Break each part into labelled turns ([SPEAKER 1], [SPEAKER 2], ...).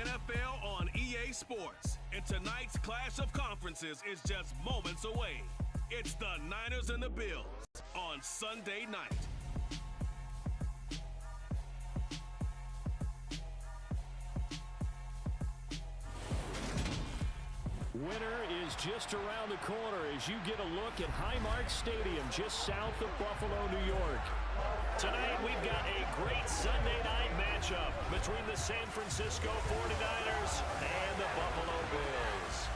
[SPEAKER 1] NFL on EA Sports, and tonight's clash of conferences is just moments away. It's the Niners and the Bills on Sunday night.
[SPEAKER 2] Winter is just around the corner as you get a look at Highmark Stadium just south of Buffalo, New York.
[SPEAKER 3] Tonight we've got a great Sunday night matchup between the San Francisco 49ers and the Buffalo Bills.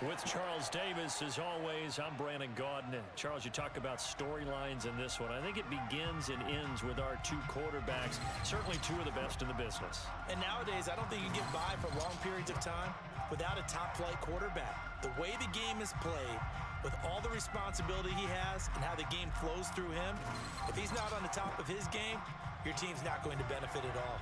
[SPEAKER 3] With Charles Davis, as always, I'm Brandon Gaudin. Charles, you talk about storylines in this one. I think it begins and ends with our two quarterbacks, certainly two of the best in the business.
[SPEAKER 4] And nowadays, I don't think you can get by for long periods of time without a top-flight quarterback. The way the game is played, with all the responsibility he has and how the game flows through him, if he's not on the top of his game, your team's not going to benefit at all.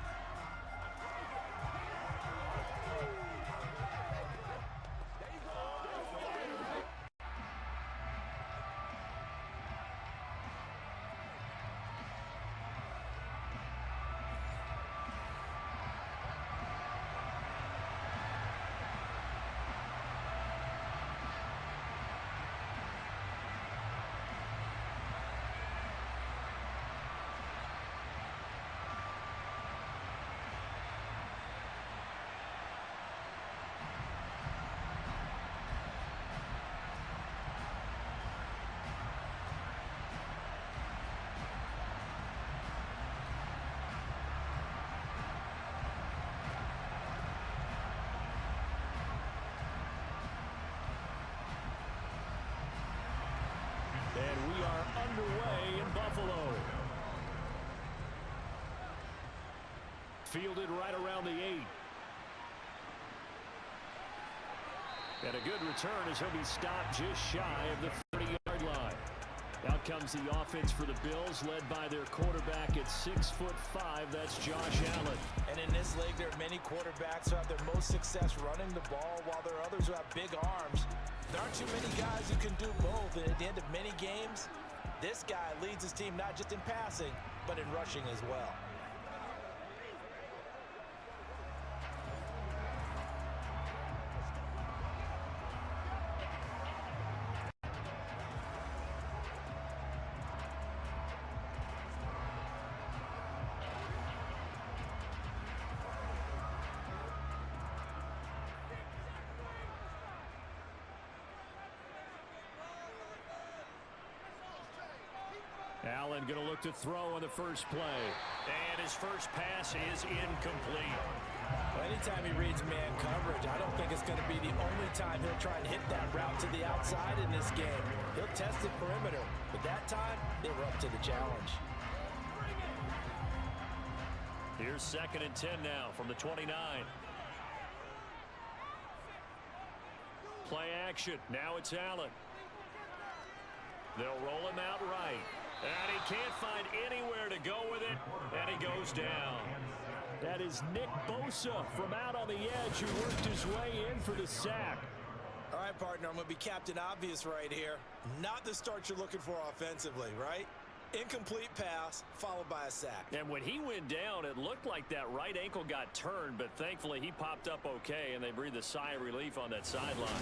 [SPEAKER 2] And we are underway in Buffalo. Fielded right around the 8. And a good return as he'll be stopped just shy of the 30-yard line. Out comes the offense for the Bills, led by their quarterback at 6'5". That's Josh Allen.
[SPEAKER 4] And in this league, there are many quarterbacks who have their most success running the ball, while there are others who have big arms. There aren't too many guys who can do both, and at the end of many games, this guy leads his team not just in passing, but in rushing as well.
[SPEAKER 2] Allen going to look to throw on the first play.
[SPEAKER 3] And his first pass is incomplete.
[SPEAKER 4] Well, anytime he reads man coverage, I don't think it's going to be the only time he'll try and hit that route to the outside in this game. He'll test the perimeter, but that time, they were up to the challenge.
[SPEAKER 3] Here's 2nd and 10 now from the 29.
[SPEAKER 2] Play action. Now it's Allen. They'll roll him out right.
[SPEAKER 3] And he can't find anywhere to go with it, and he goes down.
[SPEAKER 2] That is Nick Bosa from out on the edge who worked his way in for the sack.
[SPEAKER 4] All right, partner, I'm going to be Captain Obvious right here. Not the start you're looking for offensively, right? Incomplete pass, followed by a sack.
[SPEAKER 3] And when he went down, it looked like that right ankle got turned, but thankfully he popped up okay, and they breathed a sigh of relief on that sideline.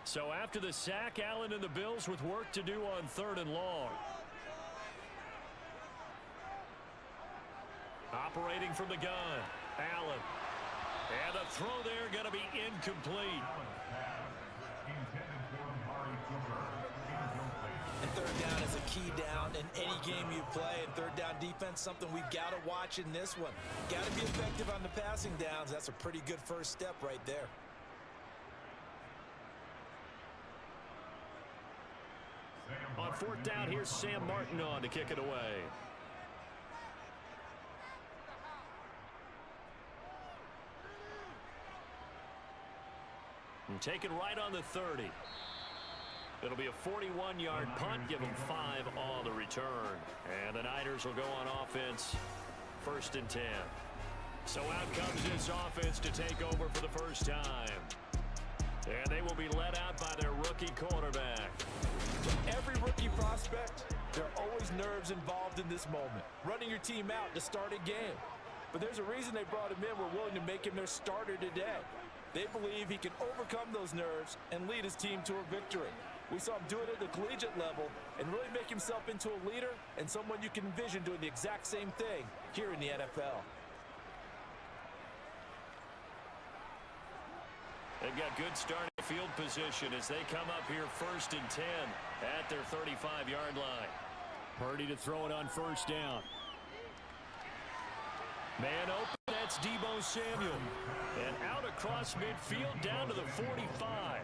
[SPEAKER 3] So after the sack, Allen and the Bills with work to do on 3rd and long. Operating from the gun, Allen. And the throw there going to be incomplete.
[SPEAKER 4] And 3rd down is a key down in any game you play. And 3rd down defense, something we've got to watch in this one. Got to be effective on the passing downs. That's a pretty good first step right there.
[SPEAKER 3] On 4th down, here's Sam Martin on to kick it away. And taken right on the 30. It'll be a 41-yard punt. Give them 5 on the return. And the Niners will go on offense. 1st and 10. So out comes this offense to take over for the first time. And they will be led out by their rookie quarterback.
[SPEAKER 4] Every rookie prospect, there are always nerves involved in this moment. Running your team out to start a game. But there's a reason they brought him in. We're willing to make him their starter today. They believe he can overcome those nerves and lead his team to a victory. We saw him do it at the collegiate level and really make himself into a leader and someone you can envision doing the exact same thing here in the NFL.
[SPEAKER 3] They've got good starting field position as they come up here 1st and 10 at their 35-yard line.
[SPEAKER 2] Purdy to throw it on first down.
[SPEAKER 3] Man open, that's Deebo Samuel. And out across midfield down to the 45.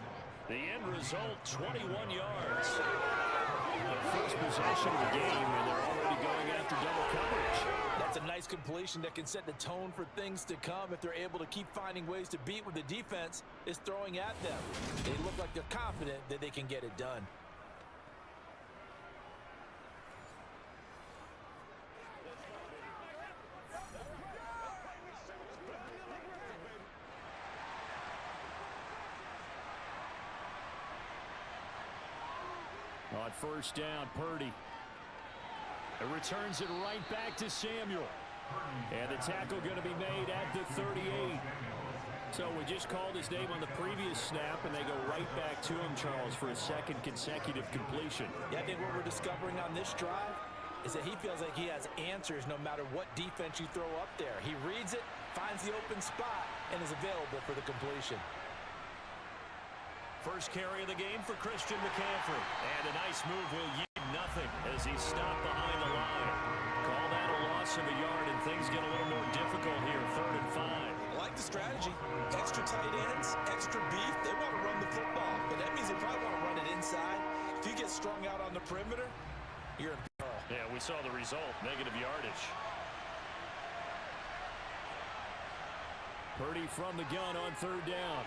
[SPEAKER 3] The end result, 21 yards.
[SPEAKER 2] The first possession of the game, and they're already going after double coverage.
[SPEAKER 4] That's a nice completion that can set the tone for things to come if they're able to keep finding ways to beat what the defense is throwing at them. They look like they're confident that they can get it done.
[SPEAKER 2] On first down, Purdy. It returns it right back to Samuel. And the tackle going to be made at the 38. So we just called his name on the previous snap, and they go right back to him, Charles, for a second consecutive completion.
[SPEAKER 4] Yeah, I think what we're discovering on this drive is that he feels like he has answers no matter what defense you throw up there. He reads it, finds the open spot, and is available for the completion.
[SPEAKER 3] First carry of the game for Christian McCaffrey. And a nice move will yield nothing as he's stopped behind the line. Call that a loss of a yard, and things get a little more difficult here, 3rd and 5.
[SPEAKER 4] I like the strategy. Extra tight ends, extra beef. They want to run the football, but that means they probably want to run it inside. If you get strung out on the perimeter, you're in peril.
[SPEAKER 3] Yeah, we saw the result, negative yardage.
[SPEAKER 2] Purdy from the gun on 3rd down.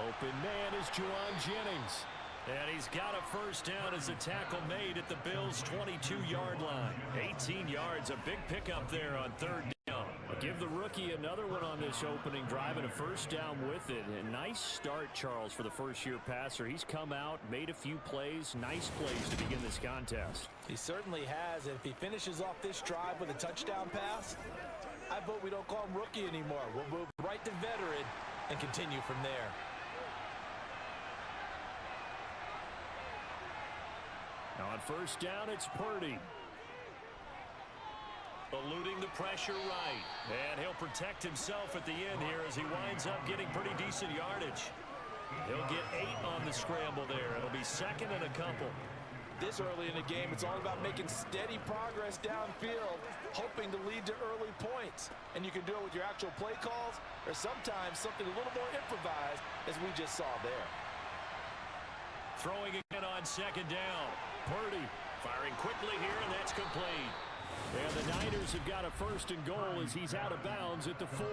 [SPEAKER 2] Open man is Juwan Jennings.
[SPEAKER 3] And he's got a first down as a tackle made at the Bills' 22-yard line. 18 yards, a big pickup there on 3rd down.
[SPEAKER 2] I'll give the rookie another one on this opening drive and a first down with it. A nice start, Charles, for the first-year passer. He's come out, made a few plays, nice plays to begin this contest.
[SPEAKER 4] He certainly has, and if he finishes off this drive with a touchdown pass, I vote we don't call him rookie anymore. We'll move right to veteran and continue from there.
[SPEAKER 2] Now on first down, it's Purdy.
[SPEAKER 3] Eluding the pressure right. And he'll protect himself at the end here as he winds up getting pretty decent yardage. He'll get 8 on the scramble there. It'll be 2nd and a couple.
[SPEAKER 4] This early in the game, it's all about making steady progress downfield, hoping to lead to early points. And you can do it with your actual play calls or sometimes something a little more improvised, as we just saw there.
[SPEAKER 3] Throwing again on 2nd down. Purdy firing quickly here, and that's complete.
[SPEAKER 2] And the Niners have got a 1st and goal as he's out of bounds at the 4.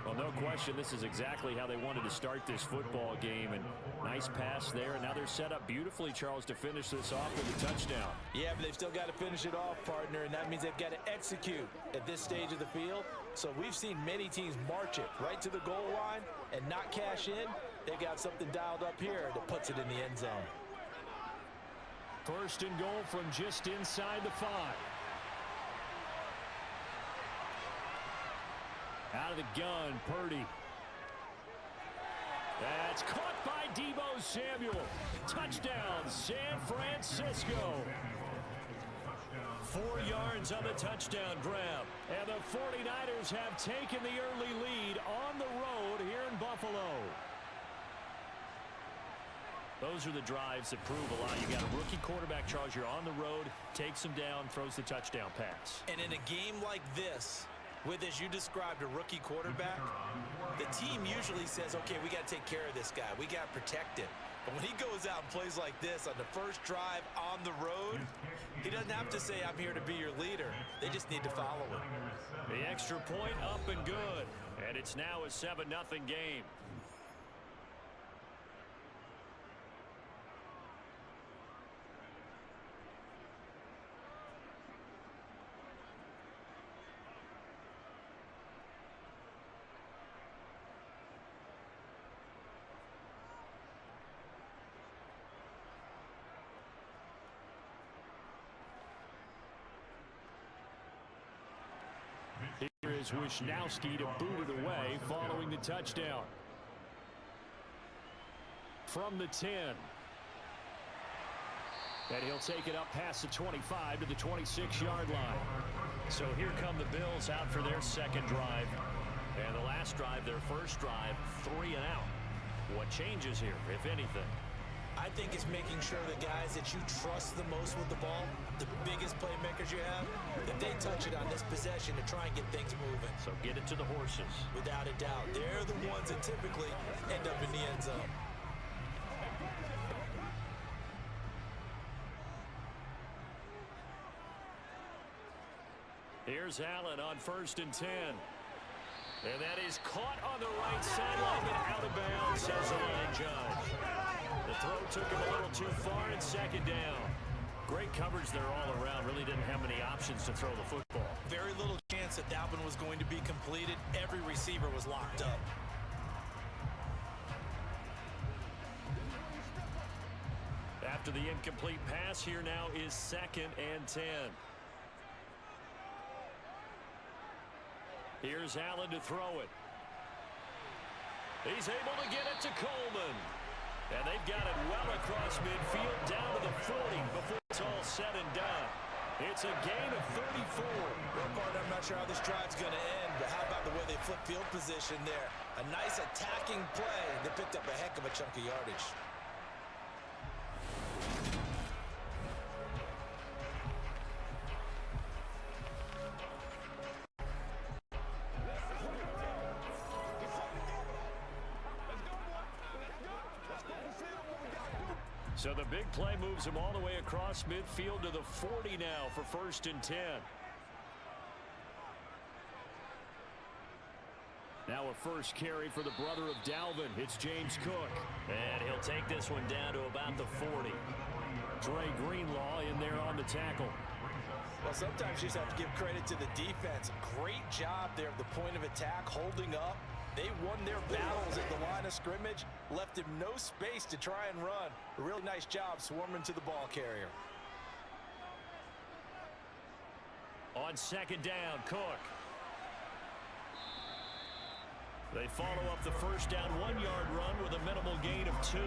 [SPEAKER 2] Well, no question, this is exactly how they wanted to start this football game. And nice pass there, and now they're set up beautifully, Charles, to finish this off with a touchdown.
[SPEAKER 4] Yeah, but they've still got to finish it off, partner, and that means they've got to execute at this stage of the field. So we've seen many teams march it right to the goal line and not cash in. They've got something dialed up here that puts it in the end zone.
[SPEAKER 2] 1st and goal from just inside the 5. Out of the gun, Purdy. That's caught by Deebo Samuel. Touchdown, San Francisco.
[SPEAKER 3] 4 yards on the touchdown grab.
[SPEAKER 2] And the 49ers have taken the early lead on the road here in Buffalo.
[SPEAKER 3] Those are the drives that prove a lot. You got a rookie quarterback, Charles. You're on the road, takes him down, throws the touchdown pass.
[SPEAKER 4] And in a game like this, with, as you described, a rookie quarterback, the team usually says, okay, we got to take care of this guy. We got to protect him. But when he goes out and plays like this on the first drive on the road, he doesn't have to say, I'm here to be your leader. They just need to follow him.
[SPEAKER 3] The extra point up and good. And it's now a 7-0 game.
[SPEAKER 2] allows Wisnowski to boot it away following the touchdown. From the 10. And he'll take it up past the 25 to the 26-yard line.
[SPEAKER 3] So here come the Bills out for their second drive. And the last drive, their first drive, 3 and out. What changes here, if anything?
[SPEAKER 4] I think it's making sure the guys that you trust the most with the ball, the biggest playmakers you have, that they touch it on this possession to try and get things moving.
[SPEAKER 3] So get it to the horses.
[SPEAKER 4] Without a doubt. They're the ones that typically end up in the end zone.
[SPEAKER 3] Here's Allen on 1st and 10. And that is caught on the right sideline, but out of bounds, says the line judge. The throw took him a little too far, and second down. Great coverage there all around. Really didn't have many options to throw the football.
[SPEAKER 4] Very little chance that that one was going to be completed. Every receiver was locked up.
[SPEAKER 3] After the incomplete pass, here now is 2nd and 10. Here's Allen to throw it. He's able to get it to Coleman. And they've got it well across midfield down to the 40 before it's all said and done. It's a gain of 34.
[SPEAKER 4] Well, partner, I'm not sure how this drive's going to end, but how about the way they flip field position there? A nice attacking play. They picked up a heck of a chunk of yardage.
[SPEAKER 3] So the big play moves him all the way across midfield to the 40 now for 1st and 10.
[SPEAKER 2] Now a first carry for the brother of Dalvin. It's James Cook.
[SPEAKER 3] And he'll take this one down to about the 40.
[SPEAKER 2] Dre Greenlaw in there on the tackle.
[SPEAKER 4] Well, sometimes you just have to give credit to the defense. Great job there at the point of attack, holding up. They won their battles at the line of scrimmage, left him no space to try and run. A really nice job swarming to the ball carrier.
[SPEAKER 3] On 2nd down, Cook. They follow up the first down 1-yard run with a minimal gain of 2.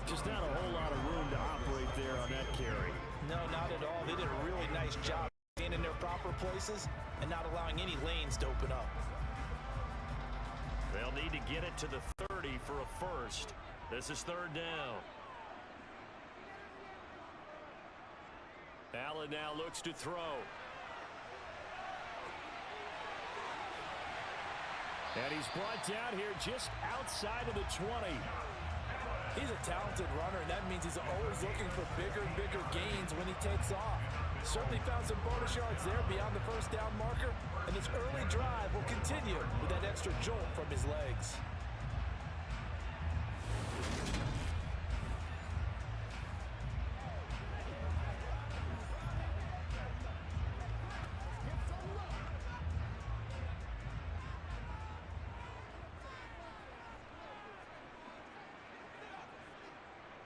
[SPEAKER 2] Just not a whole lot of room to operate there on that carry.
[SPEAKER 4] No, not at all. They did a really nice job staying in their proper places and not allowing any lanes to open up.
[SPEAKER 3] They'll need to get it to the 30 for a first. This is 3rd down. Allen now looks to throw.
[SPEAKER 2] And he's brought down here just outside of the 20.
[SPEAKER 4] He's a talented runner, and that means he's always looking for bigger and bigger gains when he takes off. Certainly found some bonus yards there beyond the first down marker, and this early drive will continue with that extra jolt from his legs.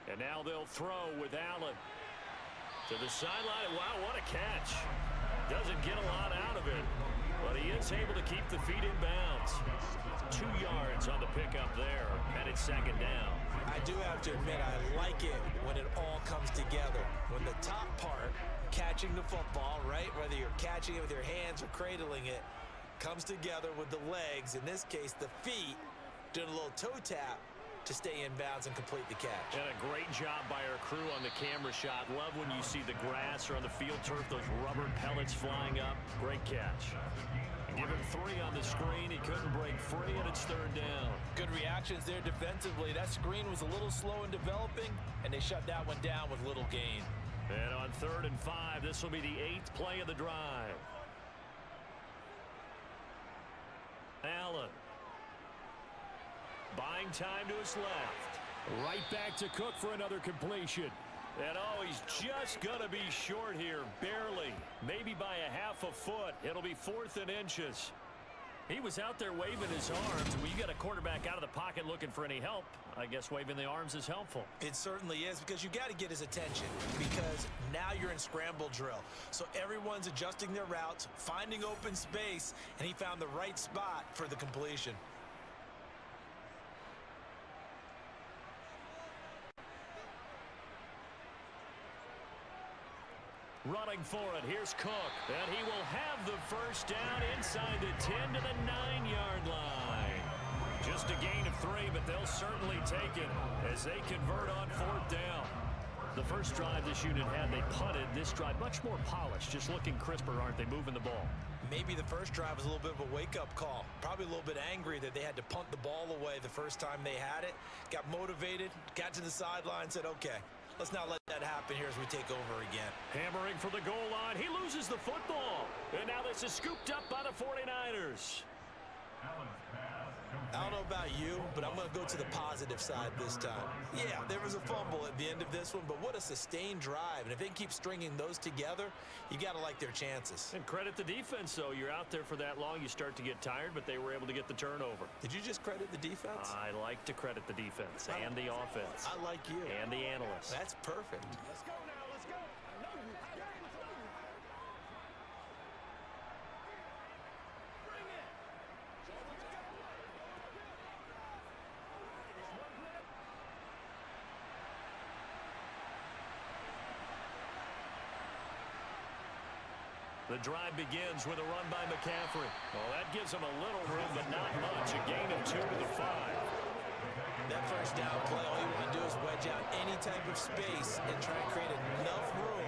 [SPEAKER 3] And now they'll throw with Allen. To the sideline. Wow, what a catch. Doesn't get a lot out of it, but he is able to keep the feet in bounds. 2 yards on the pickup there, and it's 2nd down.
[SPEAKER 4] I do have to admit, I like it when it all comes together. When the top part, catching the football, right, whether you're catching it with your hands or cradling it, comes together with the legs, in this case the feet, doing a little toe tap to stay in bounds and complete the catch.
[SPEAKER 3] And a great job by our crew on the camera shot. Love when you see the grass or on the field turf, those rubber pellets flying up. Great catch. Give him 3 on the screen. He couldn't break free, and it's 3rd down.
[SPEAKER 4] Good reactions there defensively. That screen was a little slow in developing, and they shut that one down with little gain.
[SPEAKER 3] And on 3rd and 5, this will be the 8th play of the drive. Allen. Buying time to his left.
[SPEAKER 2] Right back to Cook for another completion.
[SPEAKER 3] And oh, he's just going to be short here, barely. Maybe by a half a foot. It'll be 4th and inches. He was out there waving his arms. When you got a quarterback out of the pocket looking for any help, I guess waving the arms is helpful.
[SPEAKER 4] It certainly is, because you got to get his attention, because now you're in scramble drill. So everyone's adjusting their routes, finding open space, and he found the right spot for the completion.
[SPEAKER 3] Running for it, here's Cook, and he will have the first down inside the 10 to the 9-yard line. Just a gain of 3, but they'll certainly take it as they convert on 4th down. The first drive this unit had, they punted. This drive much more polished, just looking crisper, aren't they, moving the ball?
[SPEAKER 4] Maybe the first drive was a little bit of a wake-up call. Probably a little bit angry that they had to punt the ball away the first time they had it. Got motivated, got to the sideline, said, okay, let's not let that happen here as we take over again.
[SPEAKER 3] Hammering for the goal line. He loses the football. And now this is scooped up by the 49ers.
[SPEAKER 4] I don't know about you, but I'm going to go to the positive side this time. Yeah, there was a fumble at the end of this one, but what a sustained drive. And if they can keep stringing those together, you got to like their chances.
[SPEAKER 3] And credit the defense, though. You're out there for that long, you start to get tired, but they were able to get the turnover.
[SPEAKER 4] Did you just credit the defense?
[SPEAKER 3] I like to credit the defense and the offense.
[SPEAKER 4] I like you.
[SPEAKER 3] And the analysts.
[SPEAKER 4] That's perfect.
[SPEAKER 5] Let's go now, let's go. I know you have it. Bring it.
[SPEAKER 3] The drive begins with a run by McCaffrey. Well, that gives them a little room, but not much. A gain of 2 to the 5.
[SPEAKER 4] That first down play, all you want to do is wedge out any type of space and try and create enough room.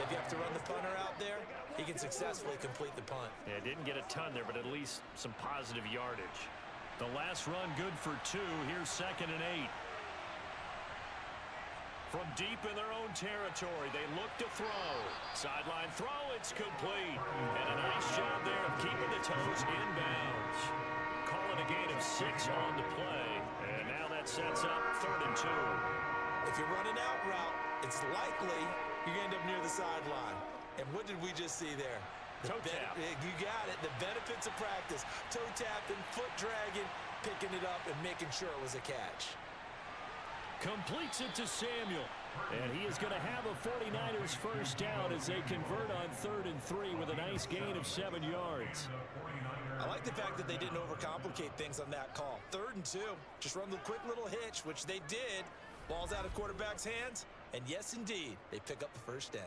[SPEAKER 4] If you have to run the punter out there, he can successfully complete the punt.
[SPEAKER 3] Yeah, didn't get a ton there, but at least some positive yardage. The last run good for 2. Here's 2nd and 8. From deep in their own territory, they look to throw. Sideline throw, it's complete. And a nice job there of keeping the toes inbounds. Call it a gain of 6 on the play. And now that sets up 3rd and 2.
[SPEAKER 4] If you're running out route, it's likely you end up near the sideline. And what did we just see there?
[SPEAKER 3] Toe tap.
[SPEAKER 4] You got it. The benefits of practice. Toe tapping, foot dragging, picking it up, and making sure it was a catch.
[SPEAKER 3] Completes it to Samuel. And he is going to have a 49ers first down as they convert on 3rd and 3 with a nice gain of 7 yards.
[SPEAKER 4] I like the fact that they didn't overcomplicate things on that call. 3rd and 2. Just run the quick little hitch, which they did. Ball's out of quarterback's hands. And yes, indeed, they pick up the first down.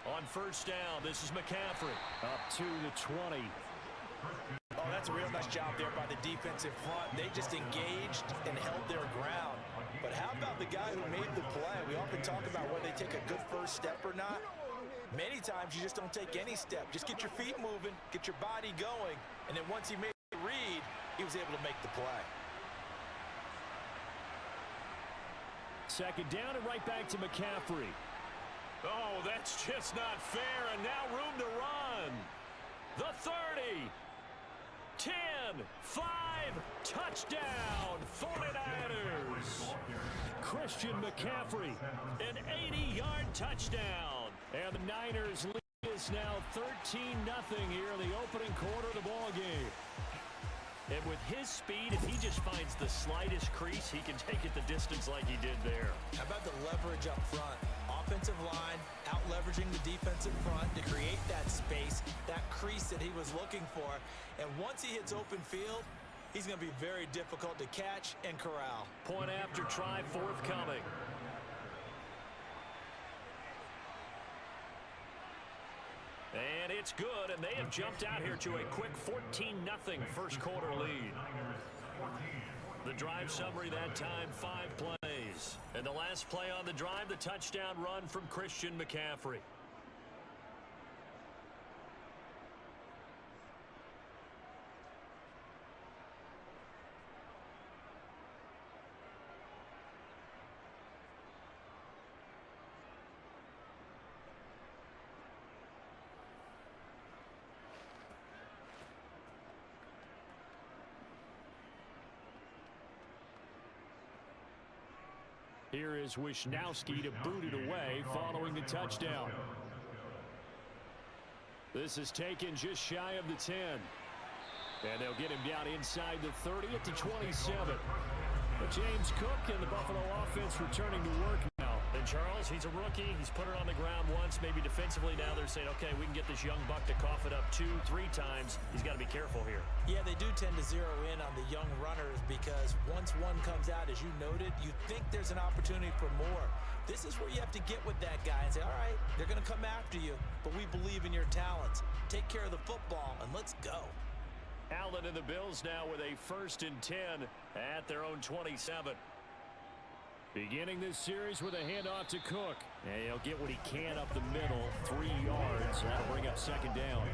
[SPEAKER 3] On first down, this is McCaffrey. Up to the 20.
[SPEAKER 4] Oh, that's a real nice job there by the defensive front. They just engaged and held their ground. But how about the guy who made the play? We often talk about whether they take a good first step or not. Many times you just don't take any step. Just get your feet moving, get your body going, and then once he made the read, he was able to make the play.
[SPEAKER 3] 2nd down and right back to McCaffrey. Oh, that's just not fair, and now room to run. The 30, 10, 5, touchdown, 49ers. Christian McCaffrey, an 80-yard touchdown. And the Niners lead is now 13-0 here in the opening quarter of the ball game. And with his speed, if he just finds the slightest crease, he can take it the distance like he did there.
[SPEAKER 4] How about the leverage up front? Offensive line out-leveraging the defensive front to create that space, that crease that he was looking for. And once he hits open field, he's going to be very difficult to catch and corral.
[SPEAKER 3] Point after try forthcoming. And it's good, and they have jumped out here to a quick 14-0 first quarter lead. The drive summary that time, 5 plays. And the last play on the drive, the touchdown run from Christian McCaffrey.
[SPEAKER 2] Here is Wisnowski to boot it away following the touchdown. This is taken just shy of the 10. And they'll get him down inside the 30 at the 27. But James Cook and the Buffalo offense returning to work now.
[SPEAKER 3] And Charles, he's a rookie. He's put it on the ground once, maybe defensively. Now they're saying, okay, we can get this young buck to cough it up 2-3 times. He's got to be careful here.
[SPEAKER 4] Yeah, they do tend to zero in on the young runners because once one comes out, as you noted, you think there's an opportunity for more. This is where you have to get with that guy and say, all right, they're going to come after you, but we believe in your talents. Take care of the football, and let's go.
[SPEAKER 3] Allen and the Bills now with a 1st and 10 at their own 27.
[SPEAKER 2] Beginning this series with a handoff to Cook. And he'll get what he can up the middle, 3 yards. That'll bring up 2nd down.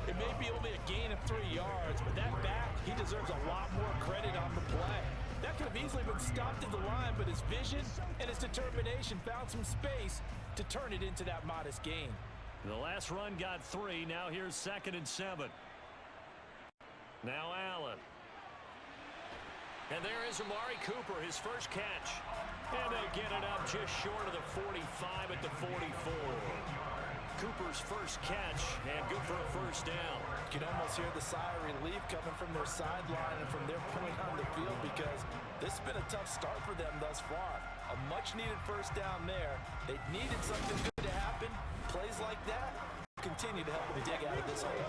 [SPEAKER 4] It may be only a gain of 3 yards, but that back, he deserves a lot more credit on the play. That could have easily been stopped at the line, but his vision and his determination found some space to turn it into that modest gain.
[SPEAKER 3] The last run got 3. Now here's 2nd and 7. Now Allen. And there is Amari Cooper, his first catch. And they get it up just short of the 45 at the 44. Cooper's first catch, and good for a 1st down.
[SPEAKER 4] You can almost hear the sigh of relief coming from their sideline and from their point on the field because this has been a tough start for them thus far. A much-needed 1st down there. They needed something good to happen. Plays like that continue to help them dig out of this hole.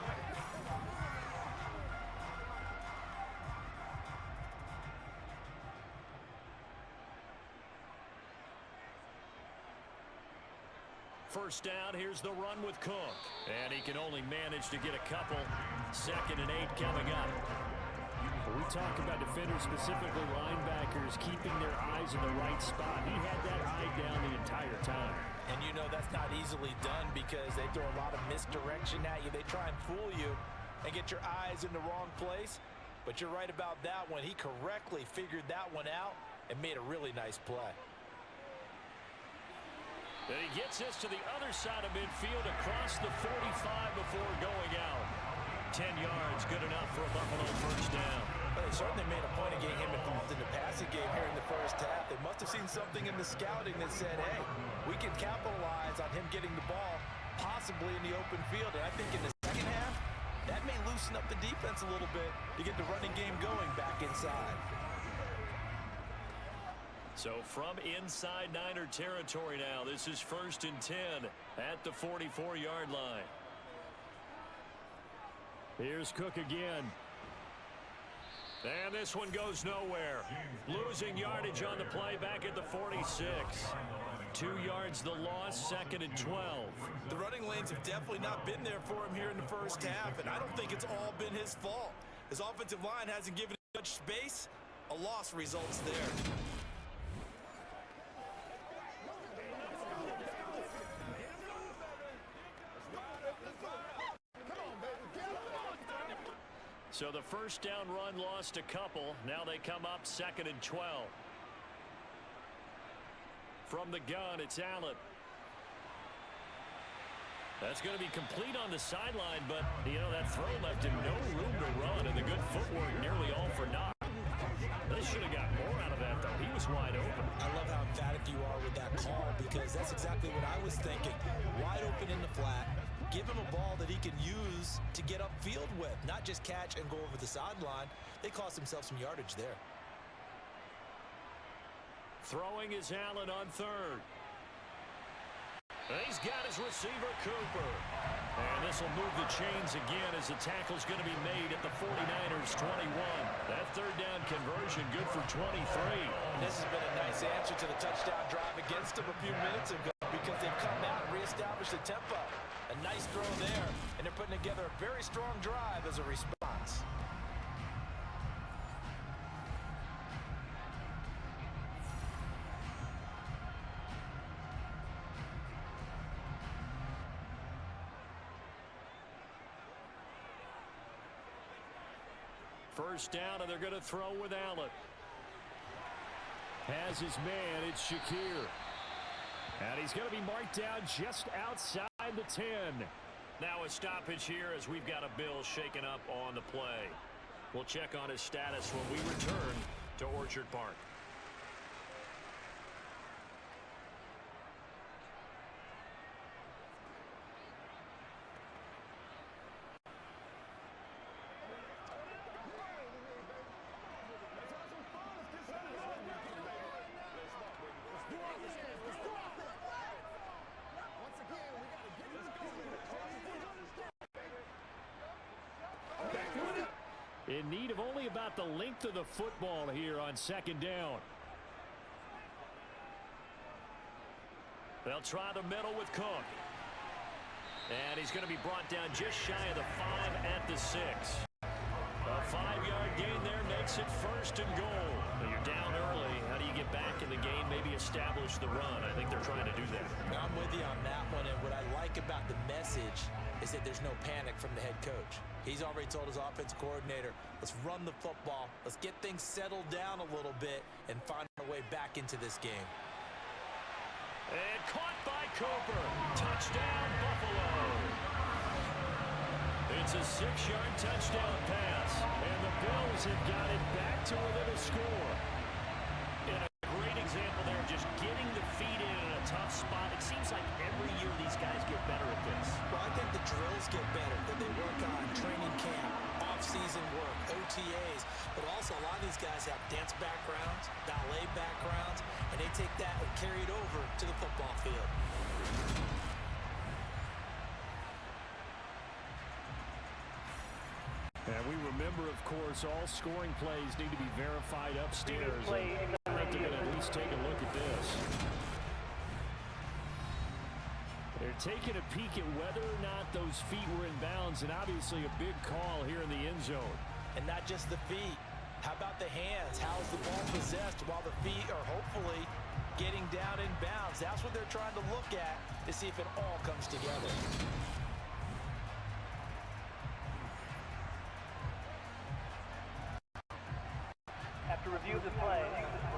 [SPEAKER 3] First down, here's the run with Cook. And he can only manage to get a couple. 2nd and 8 coming up.
[SPEAKER 2] When we talk about defenders, specifically linebackers, keeping their eyes in the right spot. He had that eye down the entire time.
[SPEAKER 4] And you know that's not easily done because they throw a lot of misdirection at you. They try and fool you and get your eyes in the wrong place. But you're right about that one. He correctly figured that one out and made a really nice play.
[SPEAKER 3] And he gets this to the other side of midfield across the 45 before going out. 10 yards, good enough for a Buffalo 1st down.
[SPEAKER 4] Well, they certainly made a point of getting him involved in the passing game here in the 1st half. They must have seen something in the scouting that said, hey, we can capitalize on him getting the ball possibly in the open field. And I think in the 2nd half, that may loosen up the defense a little bit to get the running game going back inside.
[SPEAKER 3] So from inside Niner territory now, this is 1st and 10 at the 44-yard line.
[SPEAKER 2] Here's Cook again.
[SPEAKER 3] And this one goes nowhere. Losing yardage on the play back at the 46. 2 yards the loss, 2nd and 12.
[SPEAKER 4] The running lanes have definitely not been there for him here in the 1st half, and I don't think it's all been his fault. His offensive line hasn't given him much space. A loss results there.
[SPEAKER 3] So the 1st down run lost a couple. Now they come up 2nd and 12. From the gun, it's Allen. That's going to be complete on the sideline, but, you know, that throw left him no room to run, and the good footwork nearly all for naught. They should have got more out of that, though. He was wide open.
[SPEAKER 4] I love how emphatic you are with that call because that's exactly what I was thinking. Wide open in the flat. Give him a ball that he can use to get upfield with, not just catch and go over the sideline. They cost themselves some yardage there.
[SPEAKER 3] Throwing is Allen on 3rd. And he's got his receiver, Cooper. And this will move the chains again as the tackle's going to be made at the 49ers 21. That 3rd down conversion good for 23.
[SPEAKER 4] And this has been a nice answer to the touchdown drive against them a few minutes ago because they've come out and reestablished the tempo. A nice throw there, and they're putting together a very strong drive as a response.
[SPEAKER 3] First down, and they're going to throw with Allen.
[SPEAKER 2] Has his man, it's Shakir. And he's going to be marked down just outside the 10.
[SPEAKER 3] Now a stoppage here as we've got a Bill shaken up on the play. We'll check on his status when we return to Orchard Park.
[SPEAKER 2] about the length of the football here on second down.
[SPEAKER 3] They'll try the middle with Cook. And he's going to be brought down just shy of the 5 at the 6. A 5-yard gain there makes it first and goal. But you're down early. How do you get back in the game, maybe establish the run? I think they're trying to do that.
[SPEAKER 4] I'm with you on that one, and what I like about the message is that there's no panic from the head coach. He's already told his offensive coordinator, let's run the football, let's get things settled down a little bit, and find our way back into this game.
[SPEAKER 3] And caught by Cooper. Touchdown, Buffalo. It's a 6-yard touchdown pass.
[SPEAKER 2] And the Bills have got it back to within a score.
[SPEAKER 3] And a great example there of just getting the feet in a tough spot. It seems like every year these guys get better at this.
[SPEAKER 4] Well, I think the drills get better, that they work on training camp, off-season work, OTAs, but also a lot of these guys have dance backgrounds, ballet backgrounds, and they take that and carry it over to the football field.
[SPEAKER 2] And we remember, of course, all scoring plays need to be verified upstairs. And I think they're going to at least take a look at this. They're taking a peek at whether or not those feet were in bounds, and obviously a big call here in the end zone.
[SPEAKER 4] And not just the feet. How about the hands? How is the ball possessed while the feet are hopefully getting down in bounds? That's what they're trying to look at to see if it all comes together.
[SPEAKER 6] After review of the play,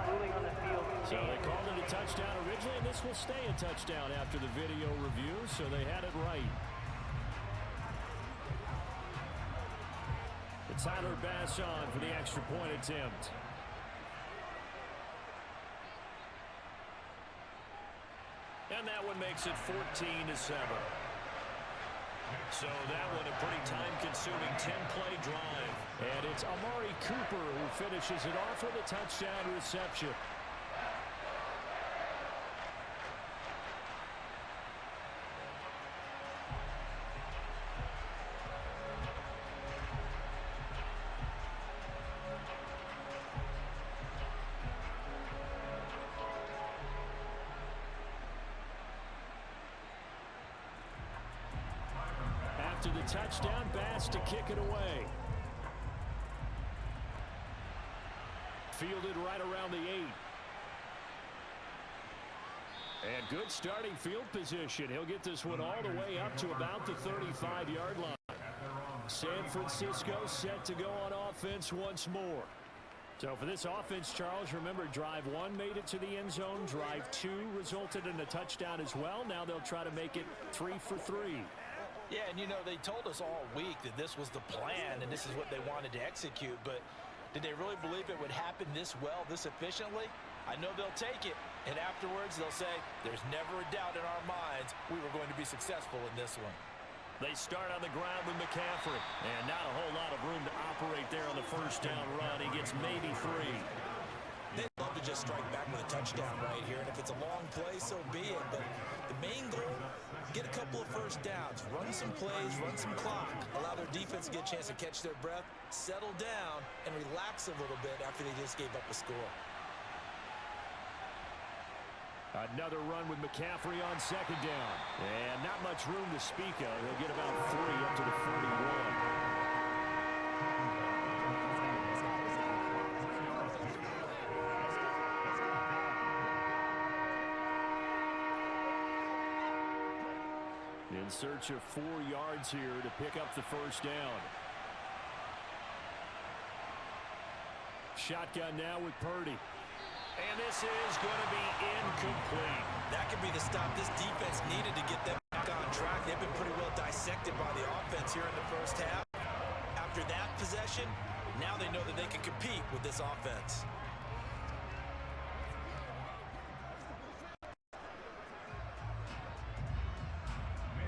[SPEAKER 6] ruling on the field.
[SPEAKER 2] So they called it a touchdown originally, and this will stay a touchdown after the video review, so they had it right. It's Tyler Bass on for the extra point attempt.
[SPEAKER 3] And that one makes it 14-7. So that one a pretty time-consuming 10-play drive.
[SPEAKER 2] And it's Amari Cooper who finishes it off with a touchdown reception. After the touchdown, Bass to kick it away. Fielded right around the 8. And good starting field position. He'll get this one all the way up to about the 35-yard line. San Francisco set to go on offense once more. So for this offense, Charles, remember, drive 1 made it to the end zone. Drive 2 resulted in a touchdown as well. Now they'll try to make it 3 for 3.
[SPEAKER 4] Yeah, and you know, they told us all week that this was the plan and this is what they wanted to execute, but did they really believe it would happen this well, this efficiently? I know they'll take it, and afterwards they'll say, there's never a doubt in our minds we were going to be successful in this one.
[SPEAKER 3] They start on the ground with McCaffrey, and not a whole lot of room to operate there on the first down run. He gets maybe 3.
[SPEAKER 4] They'd love to just strike back with a touchdown right here, and if it's a long play, so be it. But the main goal, get a couple of first downs, run some plays, run some clock, allow their defense to get a chance to catch their breath, settle down, and relax a little bit after they just gave up a score.
[SPEAKER 2] Another run with McCaffrey on second down. And not much room to speak of. He'll get about 3 up to the 41. In search of 4 yards here to pick up the first down. Shotgun now with Purdy.
[SPEAKER 3] And this is going to be incomplete.
[SPEAKER 4] That could be the stop this defense needed to get them back on track. They've been pretty well dissected by the offense here in the first half. After that possession, now they know that they can compete with this offense.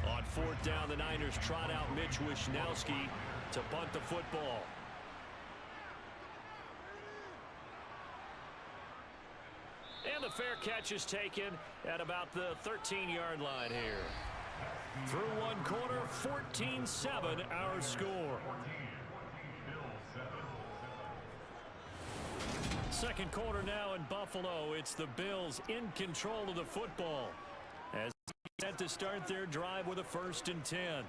[SPEAKER 3] On 4th down, the Niners trot out Mitch Wishnowsky to punt the football. And the fair catch is taken at about the 13-yard line here. Through one quarter, 14-7 our score.
[SPEAKER 2] Second quarter now in Buffalo. It's the Bills in control of the football as set to start their drive with a 1st and 10.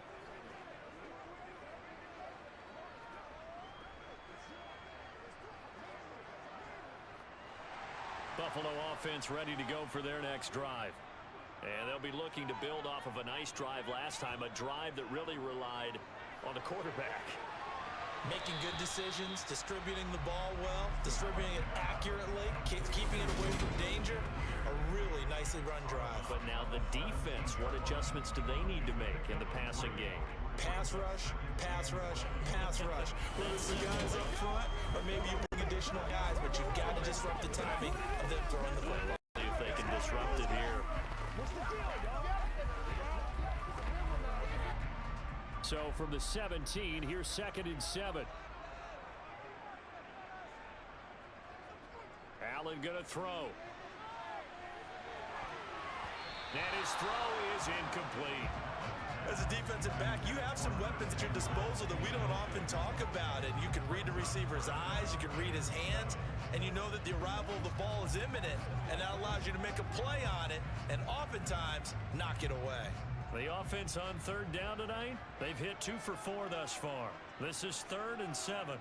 [SPEAKER 2] Buffalo offense ready to go for their next drive. And they'll be looking to build off of a nice drive last time, a drive that really relied on the quarterback.
[SPEAKER 4] Making good decisions, distributing the ball well, distributing it accurately, keeping it away from danger. A really nicely run drive.
[SPEAKER 2] But now the defense, what adjustments do they need to make in the passing game?
[SPEAKER 4] Pass rush, pass rush, pass rush. Whether it's the guys up front or maybe you bring additional guys, but you've got to disrupt the timing of them throwing the football.
[SPEAKER 2] See if they can disrupt it here. So from the 17, here's 2nd and 7. Allen going to throw. And his throw is incomplete.
[SPEAKER 4] As a defensive back, you have some weapons at your disposal that we don't often talk about. And you can read the receiver's eyes, you can read his hands, and you know that the arrival of the ball is imminent, and that allows you to make a play on it and oftentimes knock it away.
[SPEAKER 2] The offense on 3rd down tonight, they've hit 2 for 4 thus far. This is 3rd and 7.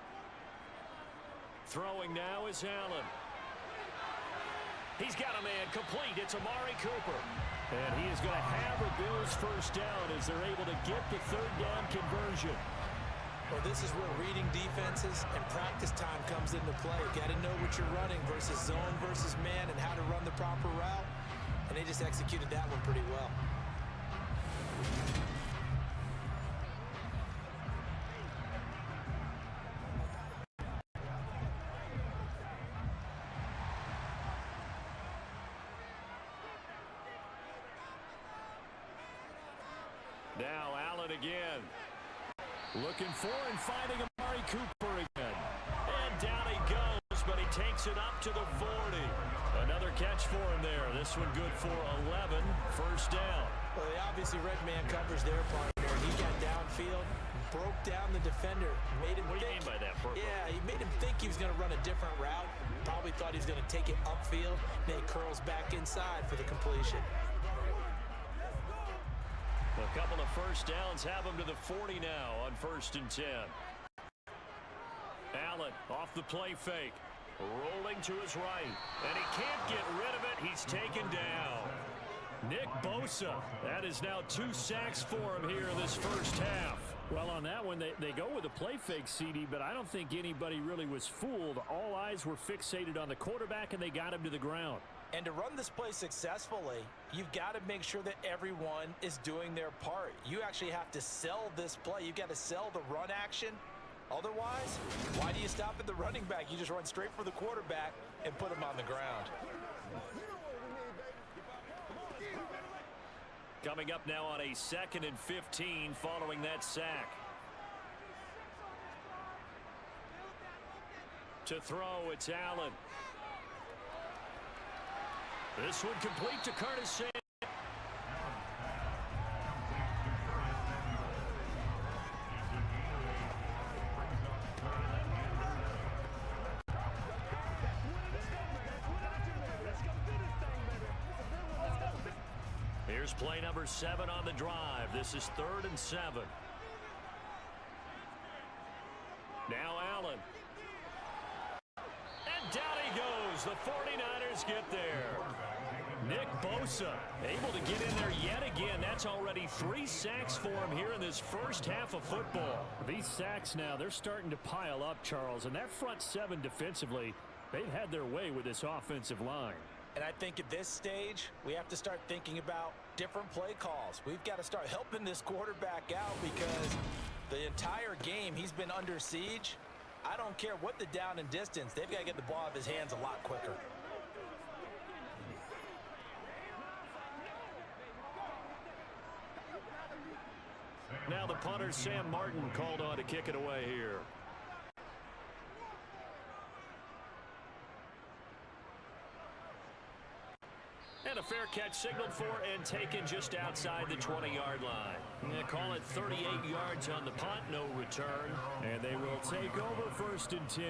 [SPEAKER 2] Throwing now is Allen. He's got a man complete. It's Amari Cooper. And he is going to have a Bills 1st down as they're able to get the 3rd down conversion.
[SPEAKER 4] Well, this is where reading defenses and practice time comes into play. You got to know what you're running versus zone versus man and how to run the proper route. And they just executed that one pretty well.
[SPEAKER 2] Now Allen again. Looking for and finding Amari Cooper again. And down he goes, but he takes it up to the 40. Another catch for him there. This one good for 11. 1st down.
[SPEAKER 4] Well, they obviously red man covers their partner. He got downfield, broke down the defender, made him
[SPEAKER 2] What do you
[SPEAKER 4] think.
[SPEAKER 2] mean by that, Purple?
[SPEAKER 4] Yeah, he made him think he was going to run a different route. Probably thought he was going to take it upfield. Then he curls back inside for the completion.
[SPEAKER 2] A couple of 1st downs have him to the 40 now on 1st and 10. Allen off the play fake. Rolling to his right. And he can't get rid of it. He's taken down. Nick Bosa. That is now 2 sacks for him here in this 1st half. Well, on that one, they go with a play fake, CD, but I don't think anybody really was fooled. All eyes were fixated on the quarterback, and they got him to the ground.
[SPEAKER 4] And to run this play successfully, you've got to make sure that everyone is doing their part. You actually have to sell this play. You've got to sell the run action. Otherwise, why do you stop at the running back? You just run straight for the quarterback and put him on the ground.
[SPEAKER 2] Coming up now on a 2nd and 15 following that sack. To throw, it's Allen. This one complete to Curtis Samuel. Here's play number 7 on the drive. This is 3rd and 7. Now Allen. And down he goes. The 49ers get there. Nick Bosa able to get in there yet again. That's already 3 sacks for him here in this 1st half of football. These sacks now, they're starting to pile up, Charles. And that front 7 defensively, they've had their way with this offensive line.
[SPEAKER 4] And I think at this stage, we have to start thinking about different play calls. We've got to start helping this quarterback out because the entire game he's been under siege. I don't care what the down and distance. They've got to get the ball out of his hands a lot quicker.
[SPEAKER 2] Now the punter, Sam Martin, called on to kick it away here. And a fair catch signaled for and taken just outside the 20-yard line. They call it 38 yards on the punt, no return. And they will take over 1st and 10.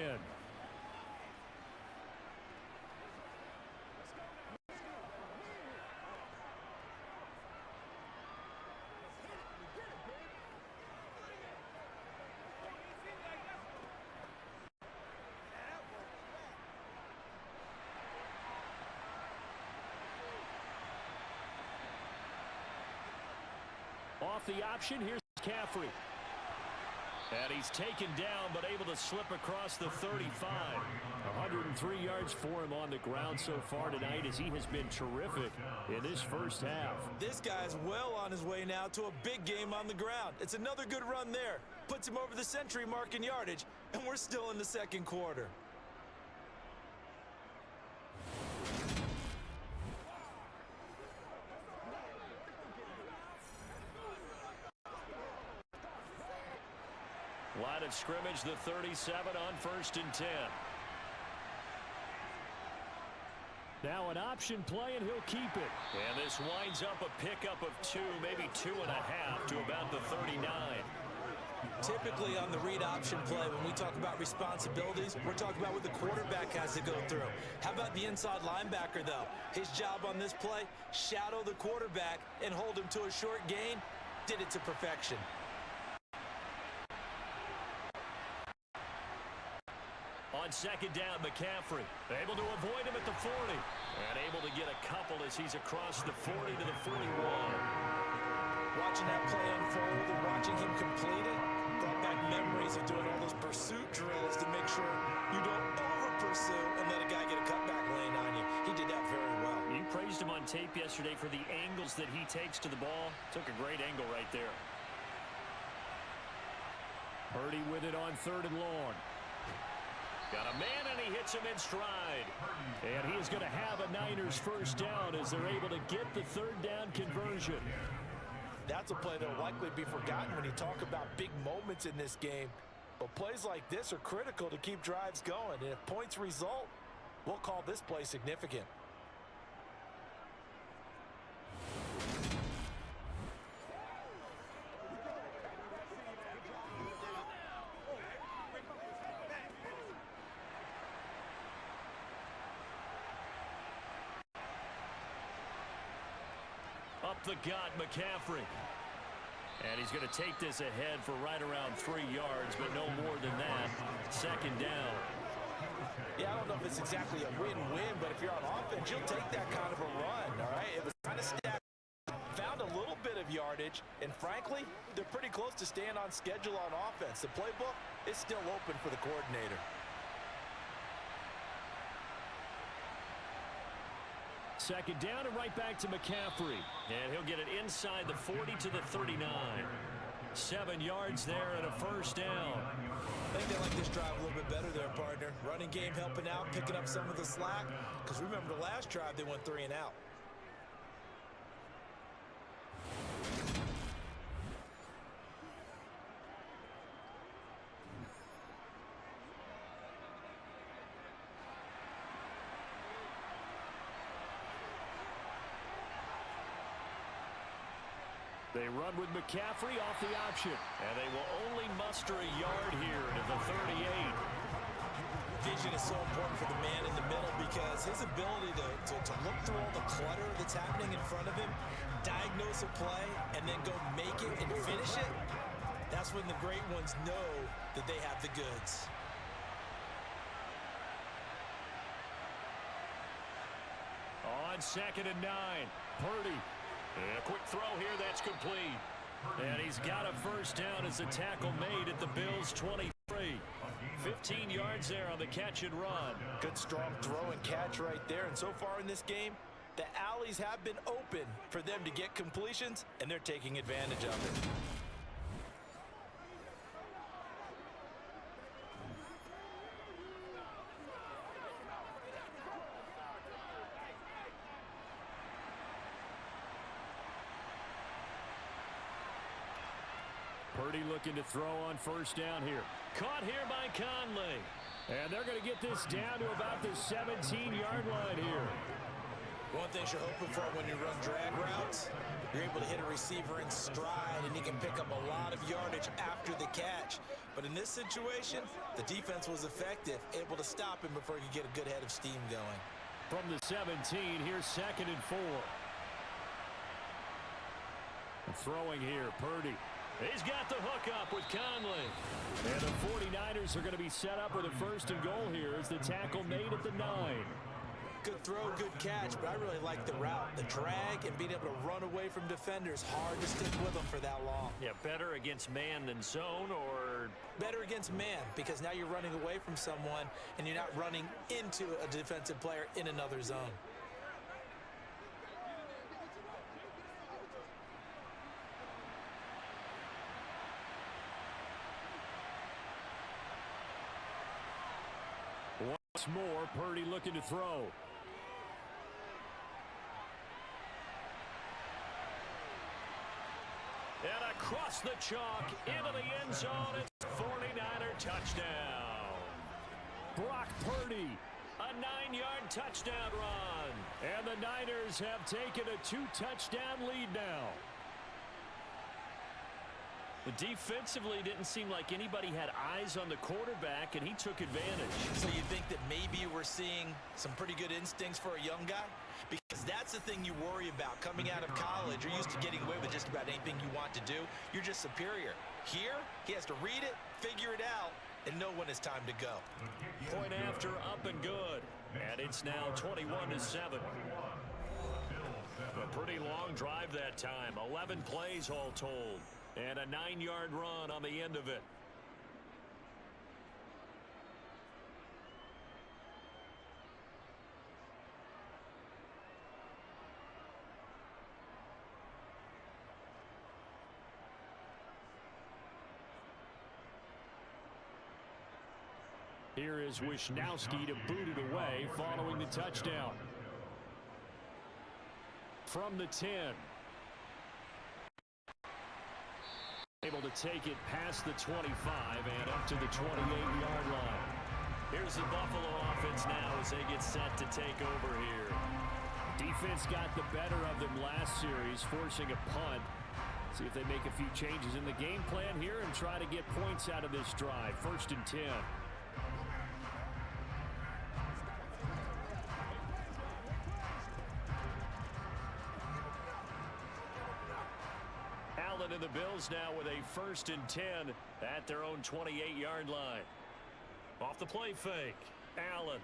[SPEAKER 2] off the option. Here's McCaffrey.
[SPEAKER 3] And he's taken down, but able to slip across the 35.
[SPEAKER 2] 103 yards for him on the ground so far tonight, as he has been terrific in this first half.
[SPEAKER 4] This guy's well on his way now to a big game on the ground. It's another good run there. Puts him over the century mark in yardage, and we're still in the second quarter.
[SPEAKER 3] Line of scrimmage, the 37 on 1st and 10.
[SPEAKER 2] Now an option play, and he'll keep it.
[SPEAKER 3] And this winds up a pickup of 2, maybe 2.5 to about the 39.
[SPEAKER 4] Typically on the read option play, when we talk about responsibilities, we're talking about what the quarterback has to go through. How about the inside linebacker, though? His job on this play, shadow the quarterback and hold him to a short gain. Did it to perfection.
[SPEAKER 3] On second down, McCaffrey able to avoid him at the 40. And able to get a couple as he's across the 40 to the 41.
[SPEAKER 4] Watching that play unfold and watching him complete it brought back memories of doing all those pursuit drills to make sure you don't over-pursue and let a guy get a cutback lane on you. He did that very well.
[SPEAKER 3] You praised him on tape yesterday for the angles that he takes to the ball. Took a great angle right there.
[SPEAKER 2] Purdy with it on 3rd and long.
[SPEAKER 3] Got a man, and he hits him in stride.
[SPEAKER 2] And he is going to have a Niners first down as they're able to get the 3rd down conversion.
[SPEAKER 4] That's a play that will likely be forgotten when you talk about big moments in this game. But plays like this are critical to keep drives going. And if points result, we'll call this play significant.
[SPEAKER 3] Up the gut, McCaffrey. And he's going to take this ahead for right around 3 yards, but no more than that. Second down.
[SPEAKER 4] Yeah, I don't know if it's exactly a win-win, but if you're on offense, you'll take that kind of a run, all right? It was kind of stacked. Found a little bit of yardage, and frankly, they're pretty close to staying on schedule on offense. The playbook is still open for the coordinator.
[SPEAKER 2] Second down and right back to McCaffrey.
[SPEAKER 3] And he'll get it inside the 40 to the 39. 7 yards there and a first down.
[SPEAKER 4] I think they like this drive a little bit better there, partner. Running game helping out, picking up some of the slack. Because remember the last drive, they went 3 and out.
[SPEAKER 2] They run with McCaffrey off the option.
[SPEAKER 3] And they will only muster a yard here to the 38.
[SPEAKER 4] Vision is so important for the man in the middle because his ability to look through all the clutter that's happening in front of him, diagnose a play, and then go make it and finish it, that's when the great ones know that they have the goods.
[SPEAKER 3] On 2nd and 9, Purdy. And a quick throw here that's complete. And he's got a first down as the tackle made at the Bills' 23. 15 yards there on the catch and run.
[SPEAKER 4] Good strong throw and catch right there. And so far in this game, the alleys have been open for them to get completions, and they're taking advantage of it.
[SPEAKER 2] Purdy looking to throw on first down here.
[SPEAKER 3] Caught here by Conley.
[SPEAKER 2] And they're going to get this down to about the 17-yard line here.
[SPEAKER 4] One thing you're hoping for when you run drag routes, you're able to hit a receiver in stride, and he can pick up a lot of yardage after the catch. But in this situation, the defense was effective, able to stop him before he could get a good head of steam going.
[SPEAKER 2] From the 17, here's 2nd and 4. Throwing here, Purdy.
[SPEAKER 3] He's got the hook up with Conley.
[SPEAKER 2] And the 49ers are going to be set up with a 1st and goal here as the tackle made at the 9.
[SPEAKER 4] Good throw, good catch, but I really like the route. The drag and being able to run away from defenders. Hard to stick with them for that long.
[SPEAKER 3] Yeah, better against man than zone, or
[SPEAKER 4] better against man, because now you're running away from someone and you're not running into a defensive player in another zone.
[SPEAKER 2] Once more, Purdy looking to throw.
[SPEAKER 3] And across the chalk into the end zone. It's 49er touchdown.
[SPEAKER 2] Brock Purdy.
[SPEAKER 3] A 9-yard touchdown run.
[SPEAKER 2] And the Niners have taken a 2-touchdown lead now.
[SPEAKER 3] Defensively, didn't seem like anybody had eyes on the quarterback, and he took advantage.
[SPEAKER 4] So you think that maybe we're seeing some pretty good instincts for a young guy? Because that's the thing you worry about. Coming out of college, you're used to getting away with just about anything you want to do. You're just superior. Here, he has to read it, figure it out, and know when it's time to go.
[SPEAKER 3] Point after, up and good. And it's now 21-7. A pretty long drive that time. 11 plays all told. And a 9-yard run on the end of it.
[SPEAKER 2] Here is Wisnowski to boot it away following the touchdown. From the 10. Able to take it past the 25 and up to the 28-yard line.
[SPEAKER 3] Here's the Buffalo offense now as they get set to take over here.
[SPEAKER 2] Defense got the better of them last series, forcing a punt. See if they make a few changes in the game plan here and try to get points out of this drive. 1st and 10.
[SPEAKER 3] Allen and the Bills now with a 1st and 10 at their own 28-yard line. Off the play fake. Allen.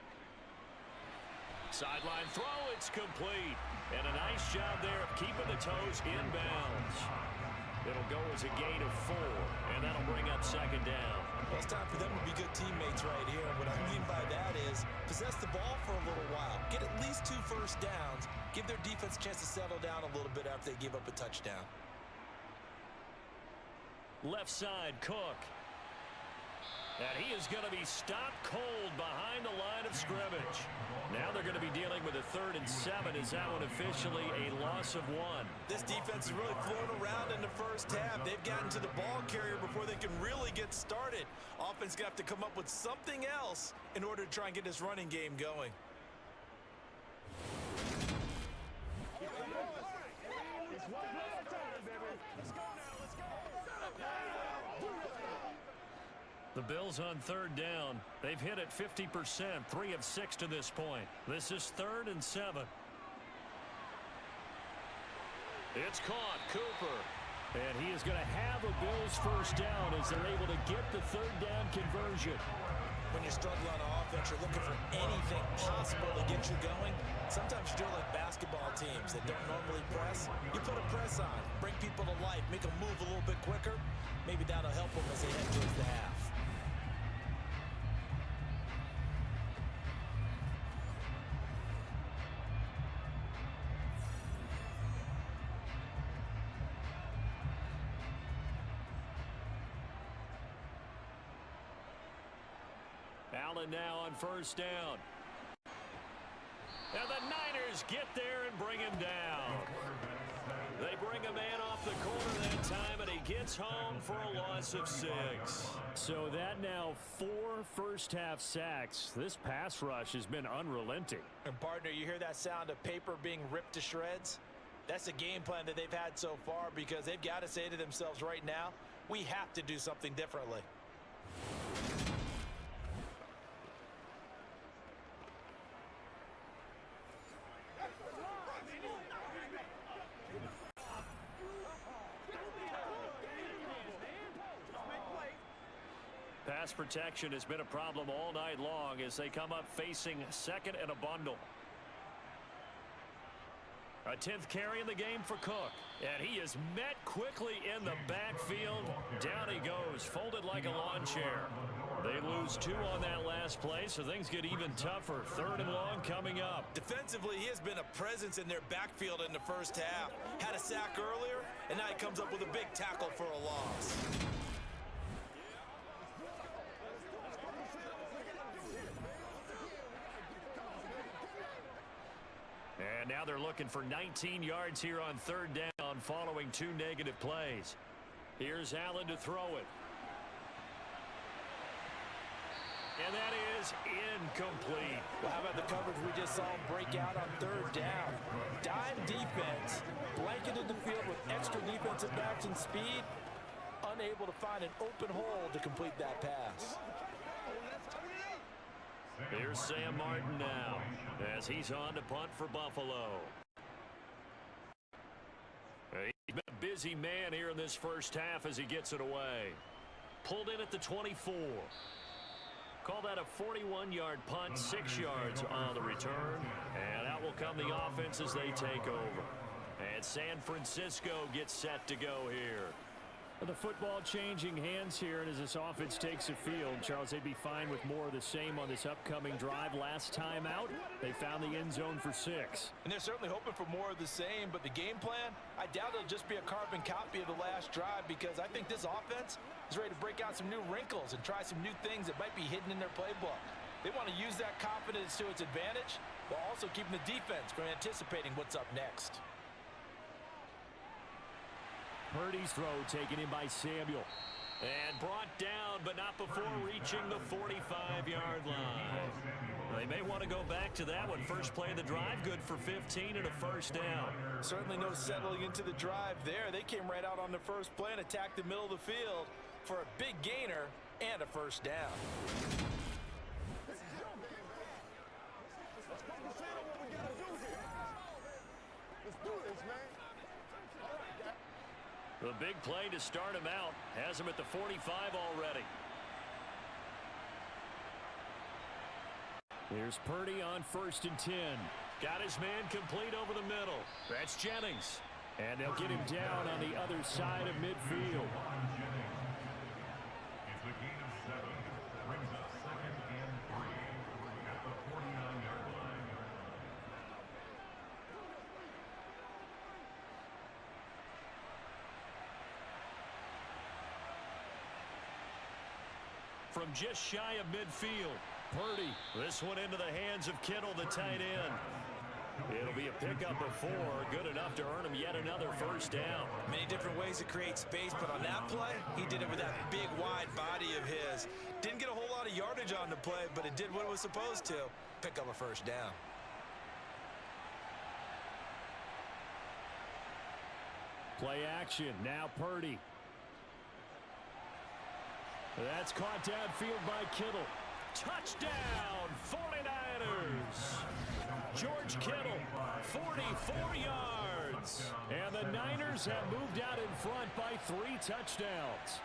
[SPEAKER 3] Sideline throw. It's complete. And a nice job there of keeping the toes inbounds. It'll go as a gain of 4, and that'll bring up 2nd down.
[SPEAKER 4] Well, it's time for them to be good teammates right here. And what I mean by that is possess the ball for a little while. Get at least 2 first downs. Give their defense a chance to settle down a little bit after they give up a touchdown.
[SPEAKER 3] Left side, Cook. And he is going to be stopped cold behind the line of scrimmage. Now they're going to be dealing with a 3rd and 7. Is that one officially a loss of 1?
[SPEAKER 4] This defense is really flown around in the first half. They've gotten to the ball carrier before they can really get started. Offense going to have to come up with something else in order to try and get this running game going.
[SPEAKER 3] The Bills on 3rd down. They've hit it 50%, 3 of 6 to this point. This is 3rd and 7. It's caught. Cooper.
[SPEAKER 2] And he is going to have a Bills 1st down as they're able to get the 3rd down conversion.
[SPEAKER 4] When you're struggling on offense, you're looking for anything possible to get you going. Sometimes you do it like basketball teams that don't normally press. You put a press on, bring people to life, make them move a little bit quicker. Maybe that'll help them as they head towards the half.
[SPEAKER 3] Allen now on 1st down. And the Niners get there and bring him down. They bring a man off the corner that time, and he gets home for a loss of 6.
[SPEAKER 2] So that now 4 first-half sacks. This pass rush has been unrelenting.
[SPEAKER 4] And partner, you hear that sound of paper being ripped to shreds? That's the game plan that they've had so far, because they've got to say to themselves right now, we have to do something differently.
[SPEAKER 3] Pass protection has been a problem all night long as they come up facing 2nd and a bundle. A 10th carry in the game for Cook. And he is met quickly in the backfield. Down he goes, folded like a lawn chair. They lose 2 on that last play, so things get even tougher. 3rd and long coming up.
[SPEAKER 4] Defensively, he has been a presence in their backfield in the first half. Had a sack earlier, and now he comes up with a big tackle for a loss.
[SPEAKER 3] And now they're looking for 19 yards here on 3rd down following 2 negative plays. Here's Allen to throw it. And that is incomplete.
[SPEAKER 4] Well, how about the coverage we just saw him break out on 3rd down? Dime defense, blanketed the field with extra defensive backs and speed, unable to find an open hole to complete that pass.
[SPEAKER 3] Here's Sam Martin now as he's on to punt for Buffalo. He's been a busy man here in this first half as he gets it away. Pulled in at the 24. Call that a 41-yard punt, 6 yards on the return. And out will come the offense as they take over. And San Francisco gets set to go here.
[SPEAKER 2] The football changing hands here, and as this offense takes the field, Charles, they'd be fine with more of the same on this upcoming drive. Last time out, they found the end zone for 6.
[SPEAKER 4] And they're certainly hoping for more of the same, but the game plan, I doubt it'll just be a carbon copy of the last drive, because I think this offense is ready to break out some new wrinkles and try some new things that might be hidden in their playbook. They want to use that confidence to its advantage, while also keeping the defense from anticipating what's up next.
[SPEAKER 2] Purdy's throw taken in by Samuel.
[SPEAKER 3] And brought down, but not before reaching the 45-yard line. They may want to go back to that one. First play of the drive, good for 15 and a first down.
[SPEAKER 4] Certainly no settling into the drive there. They came right out on the first play and attacked the middle of the field for a big gainer and a first down.
[SPEAKER 3] The big play to start him out has him at the 45 already.
[SPEAKER 2] Here's Purdy on 1st and 10.
[SPEAKER 3] Got his man complete over the middle. That's Jennings.
[SPEAKER 2] And they'll get him down on the other side of midfield.
[SPEAKER 7] It's a gain of 7. Brings up 2nd and 3 at the 49-yard line.
[SPEAKER 3] From just shy of midfield. Purdy. This one into the hands of Kittle, the tight end. It'll be a pickup of 4. Good enough to earn him yet another first down.
[SPEAKER 4] Many different ways to create space, but on that play, he did it with that big, wide body of his. Didn't get a whole lot of yardage on the play, but it did what it was supposed to. Pick up a first down.
[SPEAKER 2] Play action. Now Purdy. That's caught downfield by Kittle.
[SPEAKER 3] Touchdown, 49ers. George Kittle, 44 yards.
[SPEAKER 2] And the Niners have moved out in front by 3 touchdowns.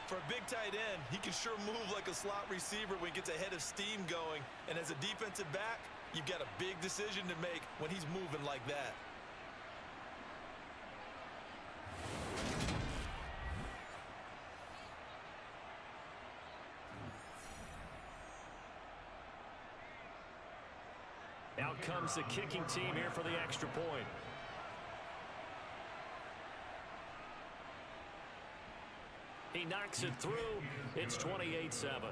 [SPEAKER 4] For a big tight end, he can sure move like a slot receiver when he gets a head of steam going. And as a defensive back, you've got a big decision to make when he's moving like that.
[SPEAKER 3] Out comes the kicking team here for the extra point. He knocks it through. It's 28-7.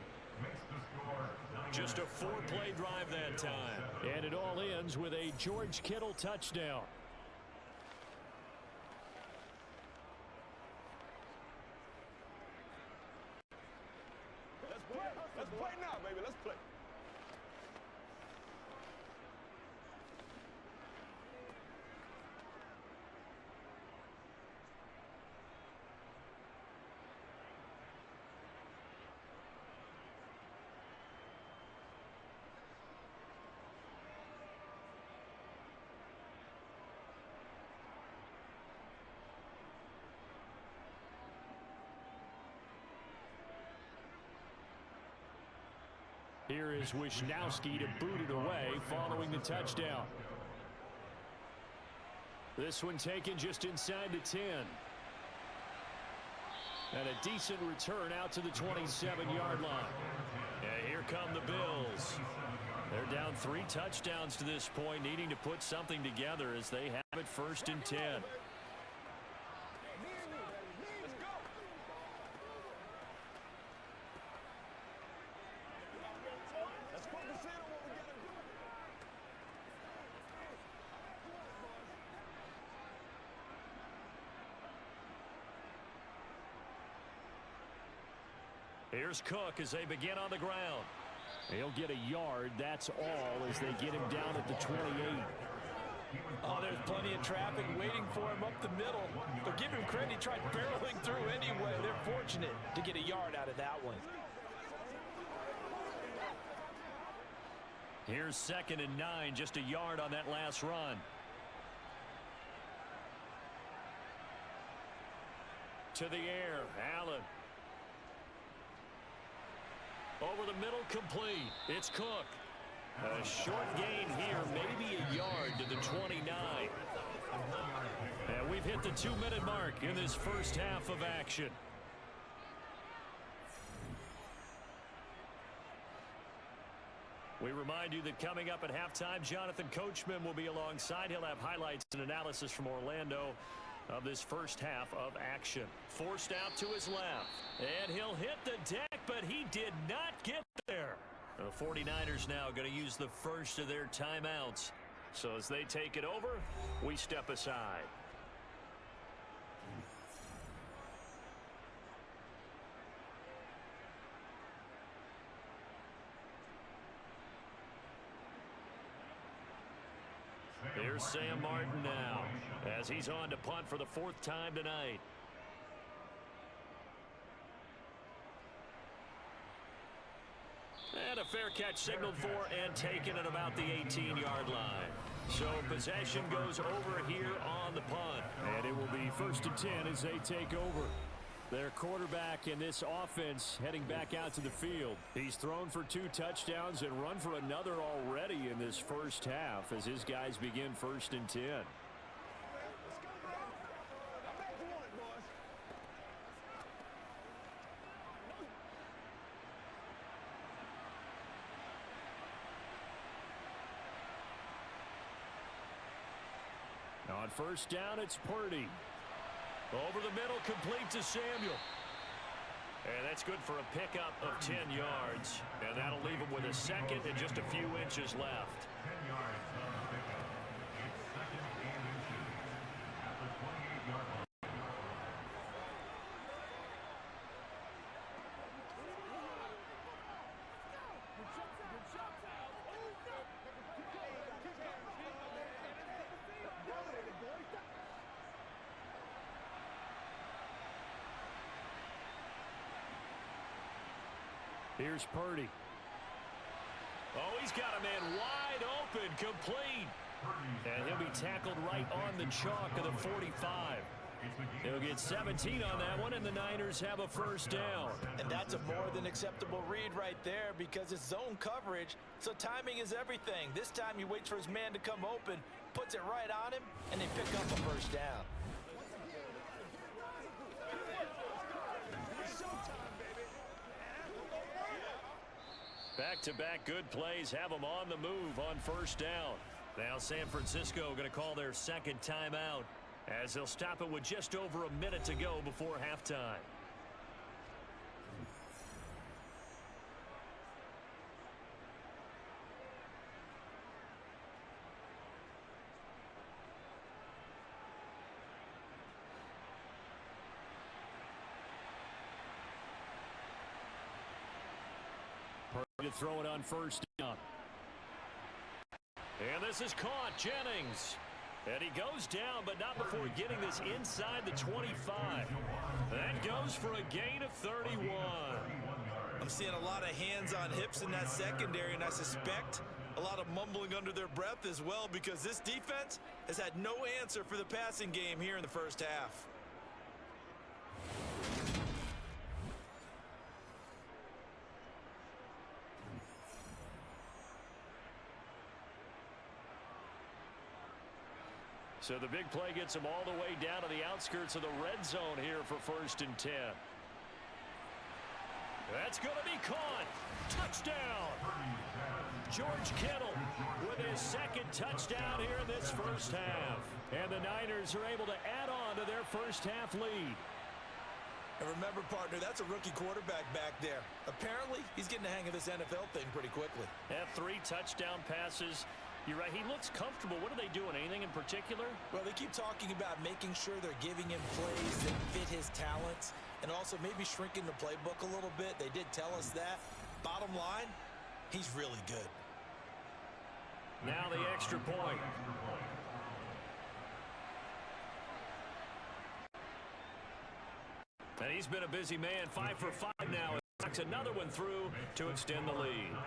[SPEAKER 3] Just a 4-play drive that time.
[SPEAKER 2] And it all ends with a George Kittle touchdown.
[SPEAKER 5] Let's play now, baby. Let's play.
[SPEAKER 2] Here is Wisnowski to boot it away following the touchdown. This one taken just inside the 10. And a decent return out to the 27-yard line.
[SPEAKER 3] Yeah, here come the Bills. They're down 3 touchdowns to this point, needing to put something together as they have it 1st and 10. Here's Cook as they begin on the ground.
[SPEAKER 2] He'll get a yard, that's all, as they get him down at the 28.
[SPEAKER 4] Oh, there's plenty of traffic waiting for him up the middle. But give him credit, he tried barreling through anyway. They're fortunate to get a yard out of that one.
[SPEAKER 3] Here's 2nd and 9, just a yard on that last run. To the air, Allen. Over the middle, complete. It's Cook. A short gain here, maybe a yard to the 29. And we've hit the 2-minute mark in this first half of action. We remind you that coming up at halftime, Jonathan Coachman will be alongside. He'll have highlights and analysis from Orlando of this first half of action. Forced out to his left. And he'll hit the deck, but he did not get there. The 49ers now going to use the first of their timeouts. So as they take it over, we step aside. Here's Sam Martin now as he's on to punt for the 4th time tonight. And a fair catch signaled for and taken at about the 18-yard line. So possession goes over here on the punt.
[SPEAKER 2] And it will be 1st and 10 as they take over. Their quarterback in this offense heading back out to the field. He's thrown for 2 touchdowns and run for another already in this first half as his guys begin 1st and 10. On 1st down, it's Purdy.
[SPEAKER 3] Over the middle, complete to Samuel. And that's good for a pickup of 10 yards. And that'll leave him with a 2nd and just a few inches left.
[SPEAKER 7] 10 yards on the pickup. It's 2nd and inches at the 28-yard line.
[SPEAKER 2] Here's Purdy.
[SPEAKER 3] Oh, he's got a man wide open, complete. And he'll be tackled right on the chalk of the 45. He'll get 17 on that one, and the Niners have a 1st down.
[SPEAKER 4] And that's a more than acceptable read right there because it's zone coverage, so timing is everything. This time he waits for his man to come open, puts it right on him, and they pick up a 1st down.
[SPEAKER 3] Back-to-back good plays have them on the move on 1st down. Now San Francisco going to call their 2nd timeout as they'll stop it with just over a minute to go before halftime.
[SPEAKER 2] To throw it on 1st down.
[SPEAKER 3] And this is caught, Jennings. And he goes down, but not before getting this inside the 25. That goes for a gain of 31.
[SPEAKER 4] I'm seeing a lot of hands on hips in that secondary, and I suspect a lot of mumbling under their breath as well because this defense has had no answer for the passing game here in the first half.
[SPEAKER 3] So the big play gets them all the way down to the outskirts of the red zone here for 1st and 10. That's going to be caught. Touchdown. George Kittle with his 2nd touchdown here in this first half. And the Niners are able to add on to their first half lead.
[SPEAKER 4] And remember, partner, that's a rookie quarterback back there. Apparently, he's getting the hang of this NFL thing pretty quickly.
[SPEAKER 3] Have 3 touchdown passes. You're right, he looks comfortable. What are they doing? Anything in particular?
[SPEAKER 4] Well, they keep talking about making sure they're giving him plays that fit his talents and also maybe shrinking the playbook a little bit. They did tell us that. Bottom line, he's really good.
[SPEAKER 3] Now the extra point. And he's been a busy man, 5 for 5 now. Knocks another one through to extend the lead.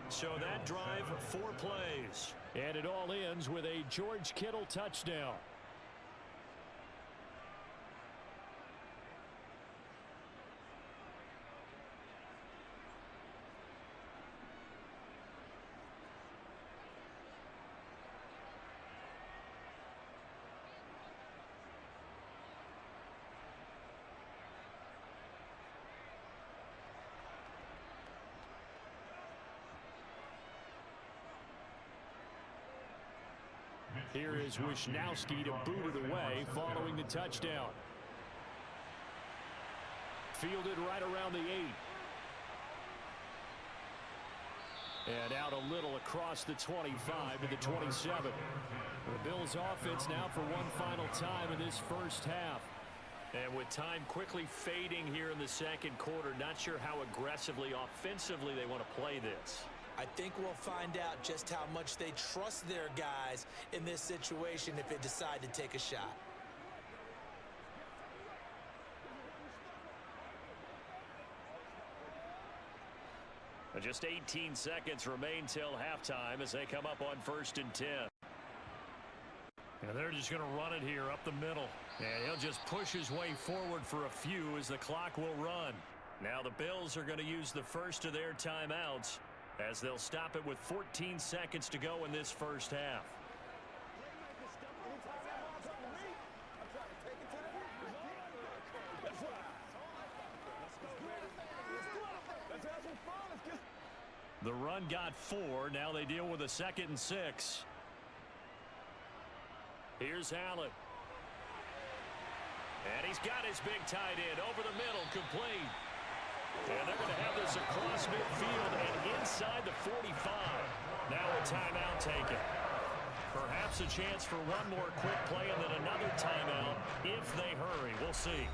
[SPEAKER 3] So that drive, 4 plays.
[SPEAKER 2] And it all ends with a George Kittle touchdown. Here is Wisnowski to boot it away following the touchdown. Fielded right around the 8. And out a little across the 25 to the 27. The Bills offense now for one final time in this first half.
[SPEAKER 3] And with time quickly fading here in the second quarter, not sure how aggressively, offensively they want to play this.
[SPEAKER 4] I think we'll find out just how much they trust their guys in this situation if they decide to take a shot.
[SPEAKER 3] Just 18 seconds remain till halftime as they come up on 1st and 10.
[SPEAKER 2] And they're just going to run it here up the middle.
[SPEAKER 3] And he'll just push his way forward for a few as the clock will run. Now the Bills are going to use the first of their timeouts, as they'll stop it with 14 seconds to go in this first half. The run got 4. Now they deal with a 2nd and 6. Here's Allen. And he's got his big tight end over the middle, complete. And they're going to have this across midfield and inside the 45. Now a timeout taken. Perhaps a chance for one more quick play and then another timeout if they hurry. We'll see.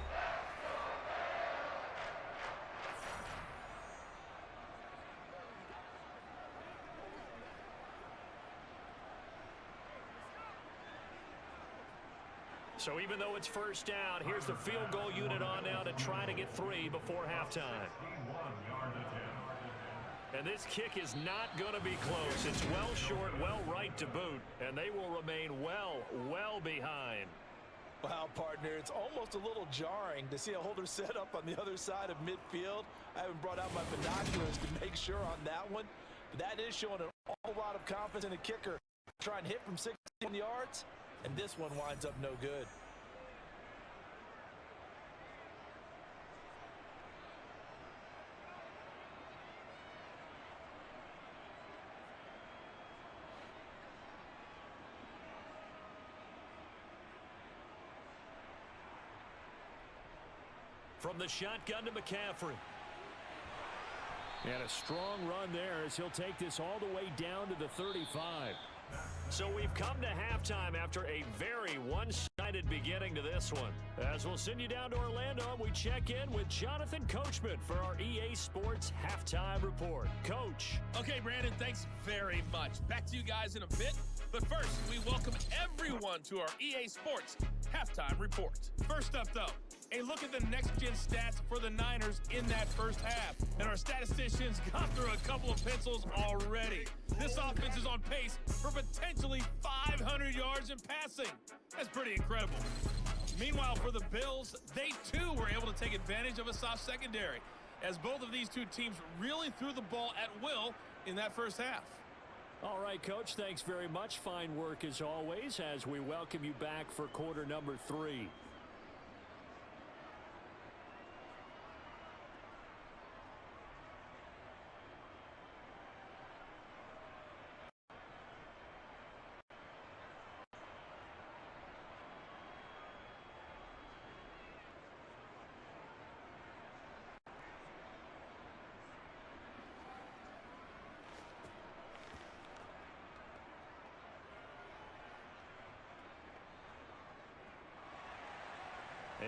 [SPEAKER 3] So even though it's first down, here's the field goal unit on now to try to get 3 before halftime. And this kick is not going to be close. It's well short, well right to boot, and they will remain well behind.
[SPEAKER 4] Wow, partner, it's almost a little jarring to see a holder set up on the other side of midfield. I haven't brought out my binoculars to make sure on that one, but that is showing an awful lot of confidence in the kicker. Try and hit from 16 yards. And this one winds up no good.
[SPEAKER 3] From the shotgun to McCaffrey.
[SPEAKER 2] And a strong run there as he'll take this all the way down to the 35.
[SPEAKER 3] So we've come to halftime after a very one-sided beginning to this one. As we'll send you down to Orlando, we check in with Jonathan Coachman for our EA Sports Halftime Report. Coach.
[SPEAKER 8] Okay, Brandon, thanks very much. Back to you guys in a bit. But first, we welcome everyone to our EA Sports Halftime Report. First up, though, a look at the next-gen stats for the Niners in that first half. And our statisticians got through a couple of pencils already. This offense is on pace for potentially 500 yards in passing. That's pretty incredible. Meanwhile, for the Bills, they too were able to take advantage of a soft secondary, as both of these two teams really threw the ball at will in that first half.
[SPEAKER 2] All right, Coach, thanks very much. Fine work as always as we welcome you back for quarter number 3.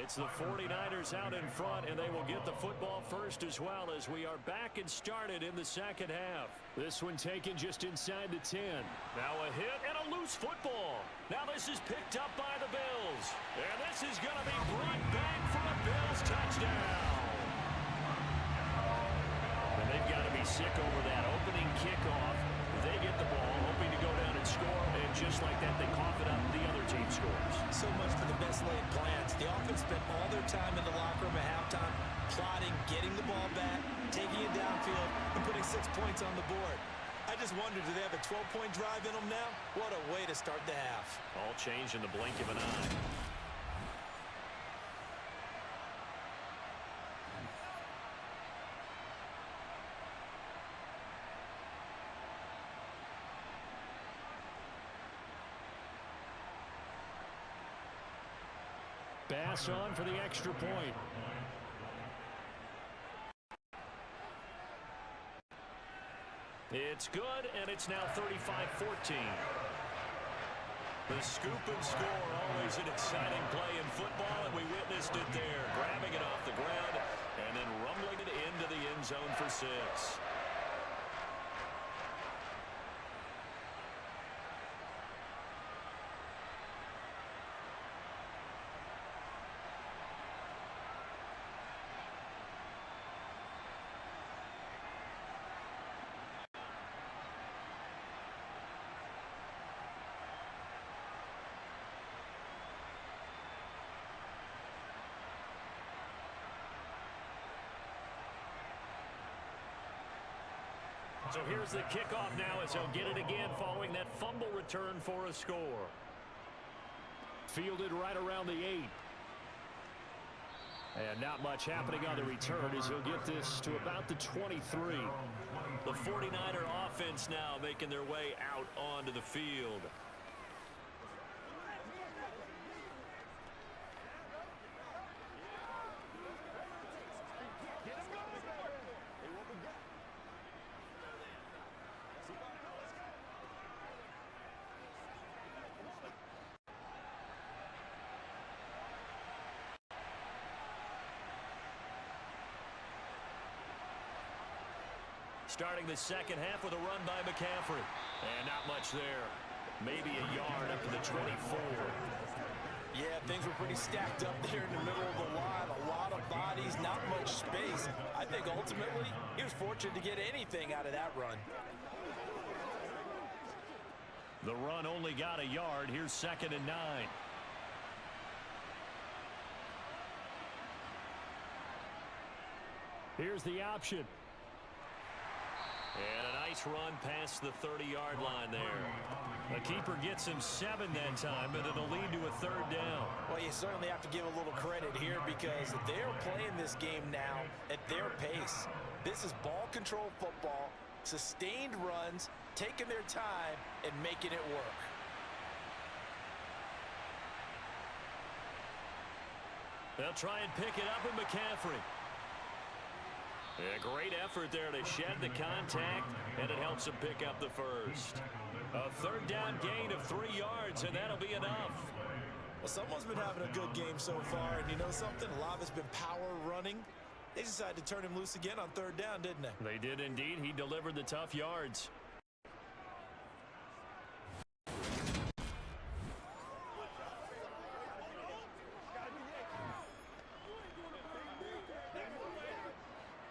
[SPEAKER 2] It's the 49ers out in front, and they will get the football first as well as we are back and started in the second half. This one taken just inside the 10. Now a hit and a loose football. Now this is picked up by the Bills. And this is going to be brought back for a Bills touchdown. And they've got to be sick over that opening kickoff. They get the ball, hoping to go down and score, and just like that, they cough it up, the other team scores.
[SPEAKER 4] So much for the best laid plans. The offense spent all their time in the locker room at halftime, plotting, getting the ball back, taking it downfield, and putting 6 points on the board. I just wonder, do they have a 12-point drive in them now? What a way to start the half.
[SPEAKER 3] All changed in the blink of an eye.
[SPEAKER 2] Bass on for the extra point.
[SPEAKER 3] It's good, and it's now 35-14. The scoop and score, always an exciting play in football, and we witnessed it there. Grabbing it off the ground and then rumbling it into the end zone for 6.
[SPEAKER 2] So here's the kickoff now as they'll get it again following that fumble return for a score. Fielded right around the 8. And not much happening on the return as he'll get this to about the 23.
[SPEAKER 3] The 49er offense now making their way out onto the field.
[SPEAKER 2] Starting the second half with a run by McCaffrey. And not much there. Maybe a yard up to the 24.
[SPEAKER 4] Yeah, things were pretty stacked up there in the middle of the line. A lot of bodies, not much space. I think ultimately he was fortunate to get anything out of that run.
[SPEAKER 2] The run only got a yard. Here's 2nd and 9. Here's the option.
[SPEAKER 3] And a nice run past the 30-yard line there.
[SPEAKER 2] The keeper gets him 7 that time, but it'll lead to a 3rd down.
[SPEAKER 4] Well, you certainly have to give a little credit here because they're playing this game now at their pace. This is ball control football, sustained runs, taking their time, and making it work.
[SPEAKER 2] They'll try and pick it up with McCaffrey.
[SPEAKER 3] A great effort there to shed the contact, and it helps him pick up the first.
[SPEAKER 2] A 3rd down gain of 3 yards, and that'll be enough.
[SPEAKER 4] Well, someone's been having a good game so far, and you know something? A lot of it's been power running. They decided to turn him loose again on 3rd down, didn't they?
[SPEAKER 2] They did indeed. He delivered the tough yards.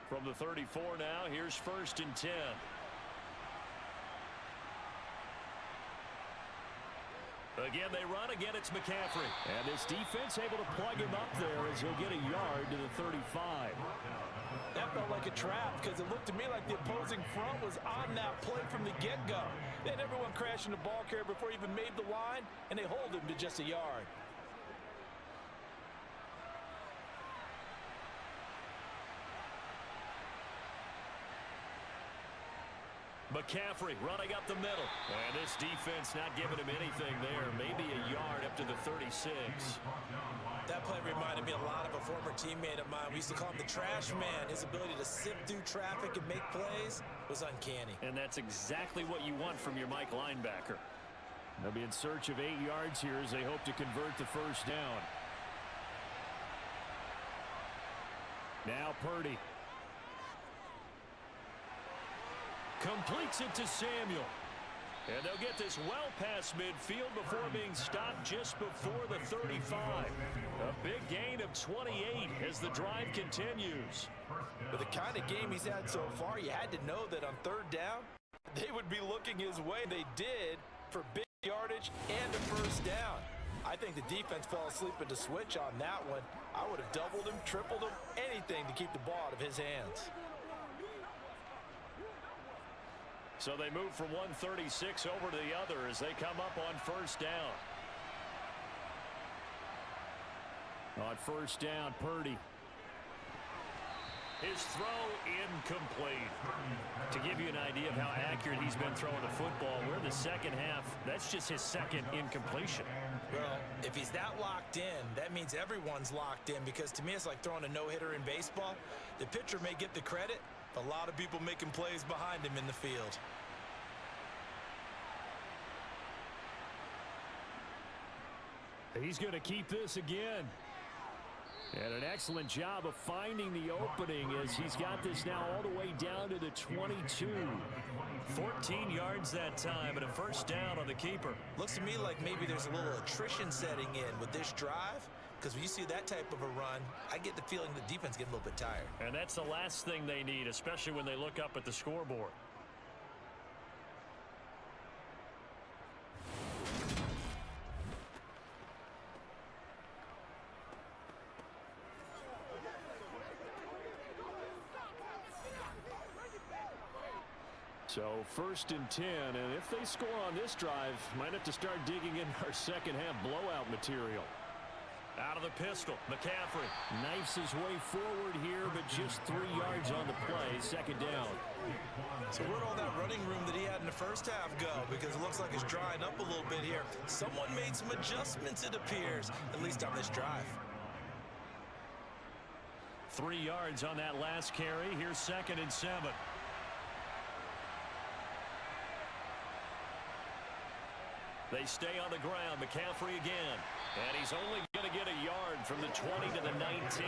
[SPEAKER 2] From the 34 now, here's 1st and 10. Again, they run. Again, it's McCaffrey. And this defense able to plug him up there as he'll get a yard to the 35.
[SPEAKER 4] That felt like a trap because it looked to me like the opposing front was on that play from the get-go. They had everyone crashing the ball carrier before he even made the line, and they hold him to just a yard.
[SPEAKER 3] McCaffrey running up the middle. And this defense not giving him anything there. Maybe a yard up to the 36.
[SPEAKER 4] That play reminded me a lot of a former teammate of mine. We used to call him the trash man. His ability to sift through traffic and make plays was uncanny.
[SPEAKER 2] And that's exactly what you want from your Mike linebacker. They'll be in search of 8 yards here as they hope to convert the first down. Now Purdy. Completes it to Samuel. And they'll get this well past midfield before being stopped just before the 35. A big gain of 28 as the drive continues.
[SPEAKER 4] With the kind of game he's had so far, you had to know that on third down, they would be looking his way. They did for big yardage and a first down. I think the defense fell asleep at the switch on that one. I would have doubled him, tripled him, anything to keep the ball out of his hands.
[SPEAKER 3] So they move from 136 over to the other as they come up on first down.
[SPEAKER 2] On first down, Purdy.
[SPEAKER 3] His throw incomplete. To give you an idea of how accurate he's been throwing the football, we're in the second half. That's just his second incompletion.
[SPEAKER 4] Well, if he's that locked in, that means everyone's locked in, because to me it's like throwing a no-hitter in baseball. The pitcher may get the credit, a lot of people making plays behind him in the field.
[SPEAKER 2] He's going to keep this again. And an excellent job of finding the opening as he's got this now all the way down to the 22.
[SPEAKER 3] 14 yards that time and a first down on the keeper.
[SPEAKER 4] Looks to me like maybe there's a little attrition setting in with this drive, because when you see that type of a run, I get the feeling the defense getting a little bit tired.
[SPEAKER 3] And that's the last thing they need, especially when they look up at the scoreboard.
[SPEAKER 2] So first and 10, and if they score on this drive, might have to start digging in our second half blowout material.
[SPEAKER 3] Out of the pistol, McCaffrey.
[SPEAKER 2] Knifes his way forward here, but just 3 yards on the play, second down.
[SPEAKER 4] So where'd all that running room that he had in the first half go? Because it looks like it's drying up a little bit here. Someone made some adjustments, it appears, at least on this drive.
[SPEAKER 3] 3 yards on that last carry. Here's second and 7. They stay on the ground. McCaffrey again. And he's only going to get a yard from the 20 to the 19.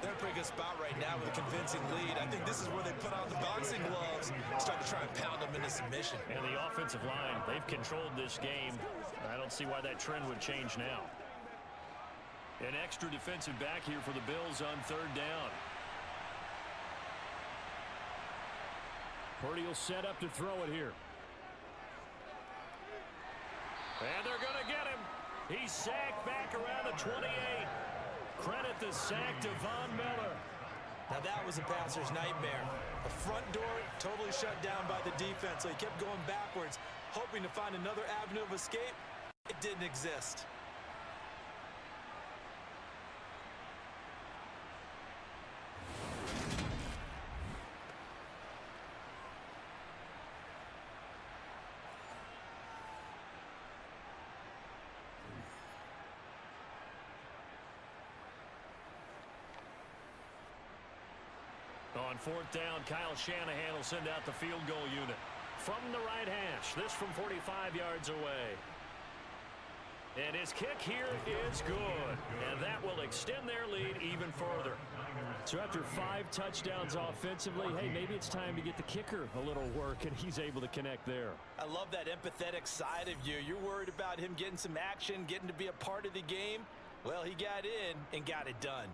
[SPEAKER 4] They're in a pretty good spot right now with a convincing lead. I think this is where they put on the boxing gloves, start to try and pound them into submission.
[SPEAKER 3] And the offensive line, they've controlled this game. I don't see why that trend would change now. An extra defensive back here for the Bills on third down.
[SPEAKER 2] Purdy will set up to throw it here.
[SPEAKER 3] And they're going to get him. He's sacked back around the 28. Credit the sack to Von Miller.
[SPEAKER 4] Now that was a passer's nightmare. The front door totally shut down by the defense, so he kept going backwards, hoping to find another avenue of escape. It didn't exist.
[SPEAKER 3] On fourth down, Kyle Shanahan will send out the field goal unit. From the right hash, this from 45 yards away. And his kick here is good. And that will extend their lead even further.
[SPEAKER 2] So after 5 touchdowns offensively, hey, maybe it's time to get the kicker a little work, and he's able to connect there.
[SPEAKER 4] I love that empathetic side of you. You're worried about him getting some action, getting to be a part of the game. Well, he got in and got it done.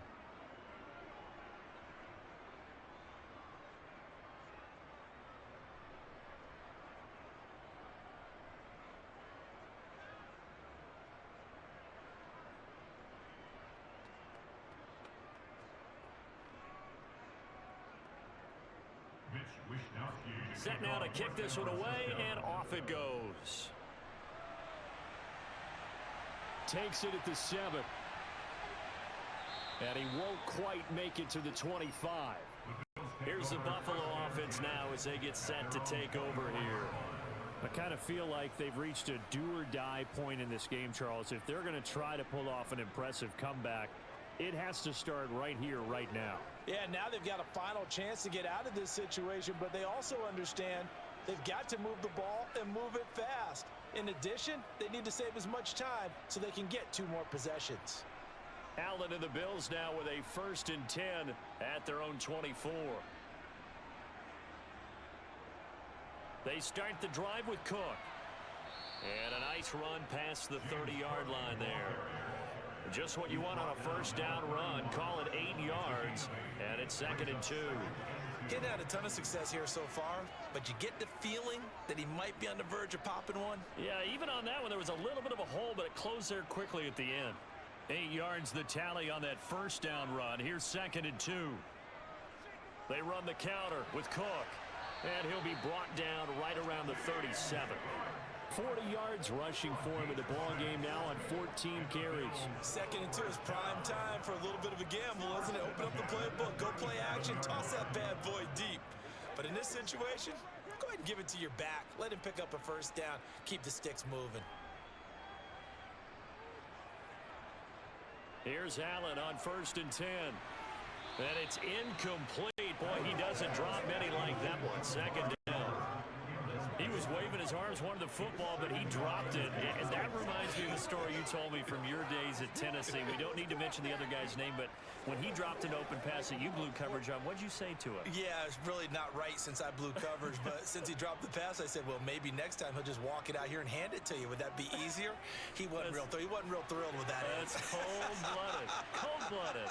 [SPEAKER 3] Set now to kick this one away, and off it goes.
[SPEAKER 2] Takes it at the 7. And he won't quite make it to the 25.
[SPEAKER 3] Here's the Buffalo offense now as they get set to take over here.
[SPEAKER 2] I kind of feel like they've reached a do-or-die point in this game, Charles. If they're going to try to pull off an impressive comeback, it has to start right here, right now.
[SPEAKER 4] Yeah, now they've got a final chance to get out of this situation, but they also understand they've got to move the ball and move it fast. In addition, they need to save as much time so they can get 2 more possessions.
[SPEAKER 3] Allen and the Bills now with a 1st and 10 at their own 24. They start the drive with Cook. And a nice run past the 30-yard line there. Just what you want on a 1st down run. Call it 8 yards, and it's 2nd and 2.
[SPEAKER 4] Getting had a ton of success here so far, but you get the feeling that he might be on the verge of popping one.
[SPEAKER 3] Yeah, even on that one, there was a little bit of a hole, but it closed there quickly at the end. 8 yards the tally on that 1st down run. Here's 2nd and 2. They run the counter with Cook, and he'll be brought down right around the 37.
[SPEAKER 2] 40 yards rushing for him in the ball game now on 14 carries.
[SPEAKER 4] 2nd and 2 is prime time for a little bit of a gamble, isn't it? Open up the playbook, go play action, toss that bad boy deep. But in this situation, go ahead and give it to your back. Let him pick up a 1st down. Keep the sticks moving.
[SPEAKER 3] Here's Allen on 1st and 10. And it's incomplete. Boy, he doesn't drop many like that one. 2nd down. He was waving his arms, wanted the football, but he dropped it. And that reminds me of the story you told me from your days at Tennessee. We don't need to mention the other guy's name, but when he dropped an open pass that you blew coverage on, what'd you say to him?
[SPEAKER 4] Yeah, it's really not right since I blew coverage, but since he dropped the pass, I said, well, maybe next time he'll just walk it out here and hand it to you. Would that be easier? He wasn't real thrilled with that.
[SPEAKER 3] That's cold-blooded. Cold-blooded.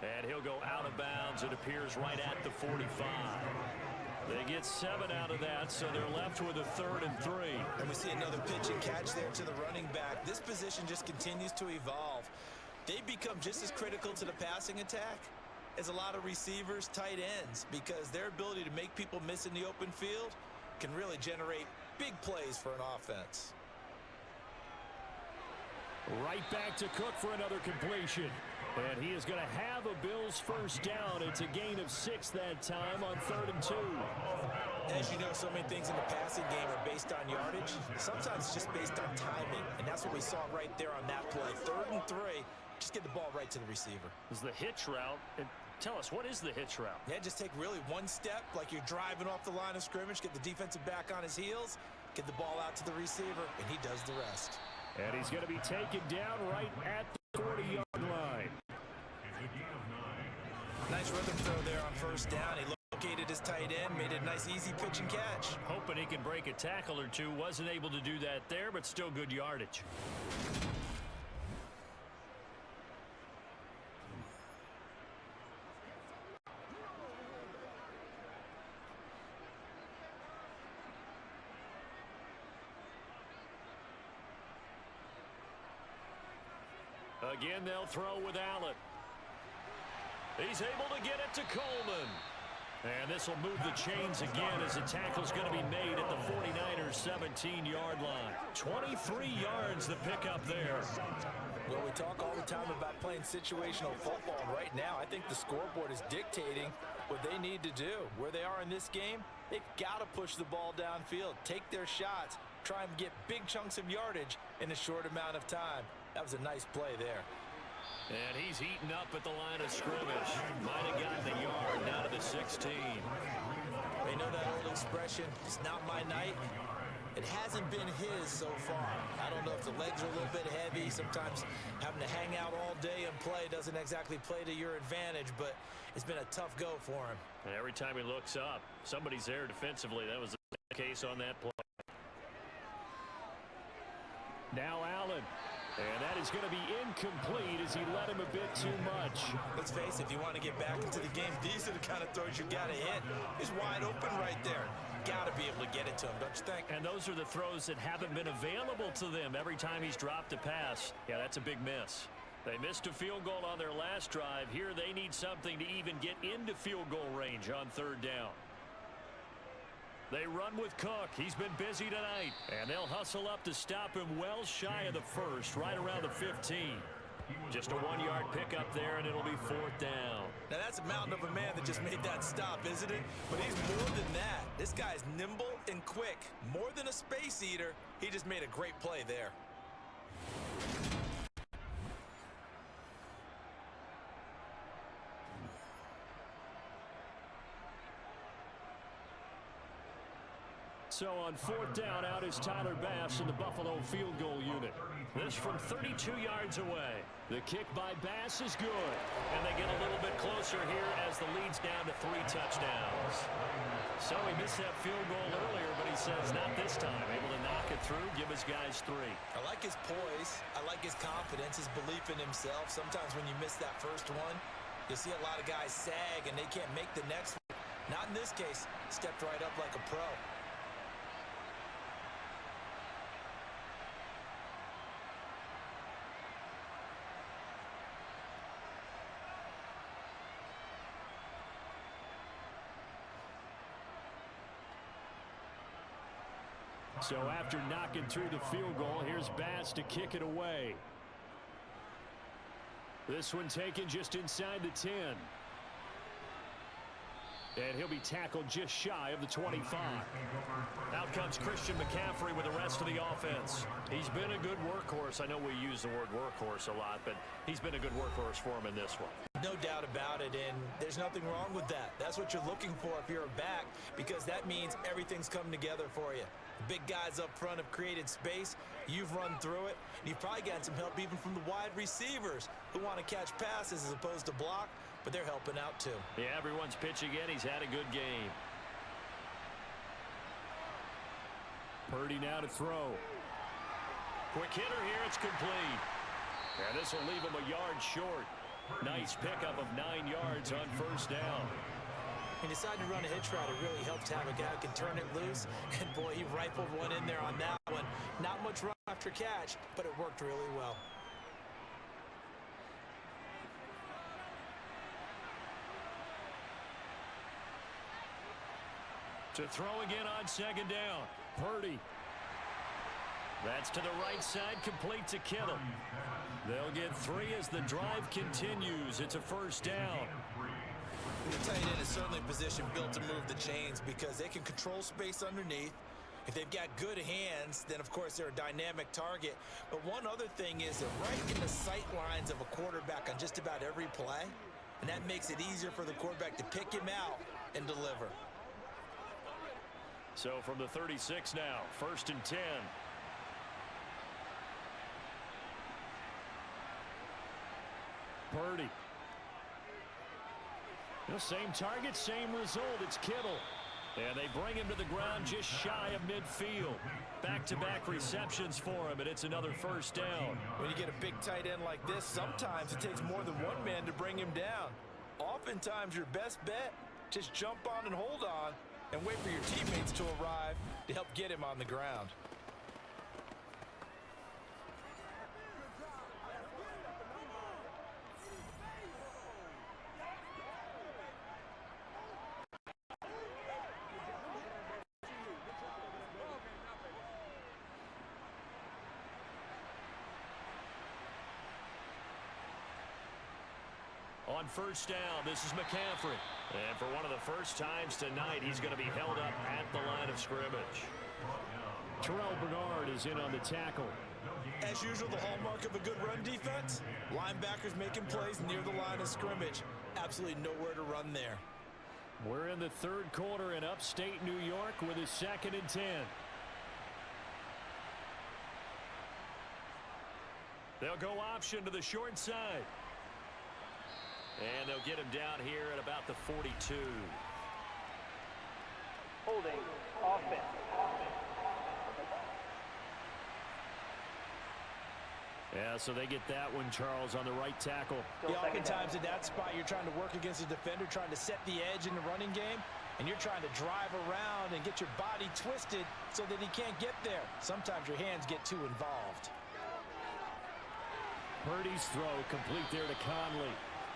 [SPEAKER 3] And he'll go out of bounds, it appears, right at the 45. They get 7 out of that, so they're left with a 3rd and 3.
[SPEAKER 4] And we see another pitch and catch there to the running back. This position just continues to evolve. They become just as critical to the passing attack as a lot of receivers, tight ends, because their ability to make people miss in the open field can really generate big plays for an offense.
[SPEAKER 2] Right back to Cook for another completion. And he is going to have a Bills 1st down. It's a gain of 6 that time on 3rd and 2.
[SPEAKER 4] As you know, so many things in the passing game are based on yardage. Sometimes it's just based on timing, and that's what we saw right there on that play. 3rd and 3, just get the ball right to the receiver.
[SPEAKER 3] This is the hitch route. And tell us, what is the hitch route?
[SPEAKER 4] Yeah, just take really one step like you're driving off the line of scrimmage, get the defensive back on his heels, get the ball out to the receiver, and he does the rest.
[SPEAKER 2] And he's going to be taken down right at the 40-yard line.
[SPEAKER 4] Nice rhythm throw there on 1st down. He located his tight end, made it a nice easy pitch and catch.
[SPEAKER 3] Hoping he can break a tackle or two. Wasn't able to do that there, but still good yardage. Again, they'll throw with Allen. He's able to get it to Coleman. And this will move the chains again as the tackle's going to be made at the 49ers' 17-yard line. 23 yards the pickup there.
[SPEAKER 4] Well, we talk all the time about playing situational football. Right now, I think the scoreboard is dictating what they need to do. Where they are in this game, they've got to push the ball downfield, take their shots, try and get big chunks of yardage in a short amount of time. That was a nice play there.
[SPEAKER 3] And he's eaten up at the line of scrimmage. Might have gotten a yard down to the 16.
[SPEAKER 4] They know that old expression, it's not my night. It hasn't been his so far. I don't know if the legs are a little bit heavy. Sometimes having to hang out all day and play doesn't exactly play to your advantage, but it's been a tough go for him.
[SPEAKER 3] And every time he looks up, somebody's there defensively. That was the case on that play.
[SPEAKER 2] Now Allen. And that is going to be incomplete as he led him a bit too much.
[SPEAKER 4] Let's face it, if you want to get back into the game, these are the kind of throws you got to hit. He's wide open right there. Got to be able to get it to him, don't you think?
[SPEAKER 3] And those are the throws that haven't been available to them every time he's dropped a pass. Yeah, that's a big miss. They missed a field goal on their last drive. Here they need something to even get into field goal range on 3rd down. They run with Cook. He's been busy tonight. And they'll hustle up to stop him well shy of the first, right around the 15. Just a 1-yard pickup there, and it'll be 4th down.
[SPEAKER 4] Now, that's a mountain of a man that just made that stop, isn't it? But he's more than that. This guy's nimble and quick. More than a space eater, he just made a great play there.
[SPEAKER 2] So on 4th down, out is Tyler Bass in the Buffalo field goal unit.
[SPEAKER 3] This from 32 yards away.
[SPEAKER 2] The kick by Bass is good.
[SPEAKER 3] And they get a little bit closer here as the lead's down to 3 touchdowns. So he missed that field goal earlier, but he says not this time. Able to knock it through, give his guys 3.
[SPEAKER 4] I like his poise. I like his confidence, his belief in himself. Sometimes when you miss that first one, you'll see a lot of guys sag and they can't make the next one. Not in this case. Stepped right up like a pro.
[SPEAKER 2] So after knocking through the field goal, here's Bass to kick it away. This one taken just inside the 10. And he'll be tackled just shy of the 25.
[SPEAKER 3] Out comes Christian McCaffrey with the rest of the offense. He's been a good workhorse. I know we use the word workhorse a lot, but he's been a good workhorse for him in this one.
[SPEAKER 4] No doubt about it, and there's nothing wrong with that. That's what you're looking for if you're a back, because that means everything's come together for you. The big guys up front have created space. You've run through it. And you've probably gotten some help even from the wide receivers who want to catch passes as opposed to block, but they're helping out too.
[SPEAKER 3] Yeah, everyone's pitching in. He's had a good game.
[SPEAKER 2] Purdy now to throw.
[SPEAKER 3] Quick hitter here. It's complete. And this will leave him a yard short. Nice pickup of 9 yards on 1st down.
[SPEAKER 4] He decided to run a hitch route. It really helps to have a guy who can turn it loose. And boy, he rifled one in there on that one. Not much run after catch, but it worked really well.
[SPEAKER 3] To throw again on 2nd down.
[SPEAKER 2] Purdy.
[SPEAKER 3] That's to the right side, complete to Kittle. They'll get 3 as the drive continues. It's a 1st down.
[SPEAKER 4] The tight end is certainly a position built to move the chains because they can control space underneath. If they've got good hands, then of course they're a dynamic target. But one other thing is they're right in the sight lines of a quarterback on just about every play. And that makes it easier for the quarterback to pick him out and deliver.
[SPEAKER 3] So from the 36 now, 1st and 10.
[SPEAKER 2] Purdy. The same target, same result. It's Kittle. And they bring him to the ground just shy of midfield. Back-to-back receptions for him, and it's another 1st down.
[SPEAKER 4] When you get a big tight end like this, sometimes it takes more than one man to bring him down. Oftentimes, your best bet, just jump on and hold on and wait for your teammates to arrive to help get him on the ground.
[SPEAKER 3] On 1st down, this is McCaffrey. And for one of the first times tonight, he's going to be held up at the line of scrimmage.
[SPEAKER 2] Terrell Bernard is in on the tackle.
[SPEAKER 4] As usual, the hallmark of a good run defense, linebackers making plays near the line of scrimmage. Absolutely nowhere to run there.
[SPEAKER 2] We're in the 3rd quarter in upstate New York with a 2nd and 10.
[SPEAKER 3] They'll go option to the short side. And they'll get him down here at about the 42.
[SPEAKER 6] Holding offense.
[SPEAKER 2] Yeah, so they get that one, Charles, on the right tackle.
[SPEAKER 4] Yeah, oftentimes at that spot, you're trying to work against a defender, trying to set the edge in the running game, and you're trying to drive around and get your body twisted so that he can't get there. Sometimes your hands get too involved.
[SPEAKER 2] Purdy's throw complete there to Conley.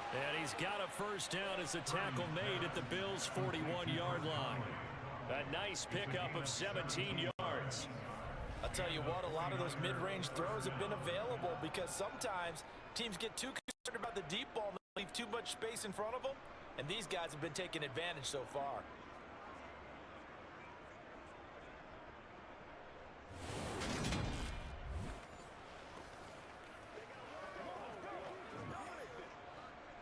[SPEAKER 3] And he's got a 1st down as the tackle made at the Bills' 41-yard line. A nice pickup of 17 yards.
[SPEAKER 4] I'll tell you what, a lot of those mid-range throws have been available because sometimes teams get too concerned about the deep ball and leave too much space in front of them, and these guys have been taking advantage so far.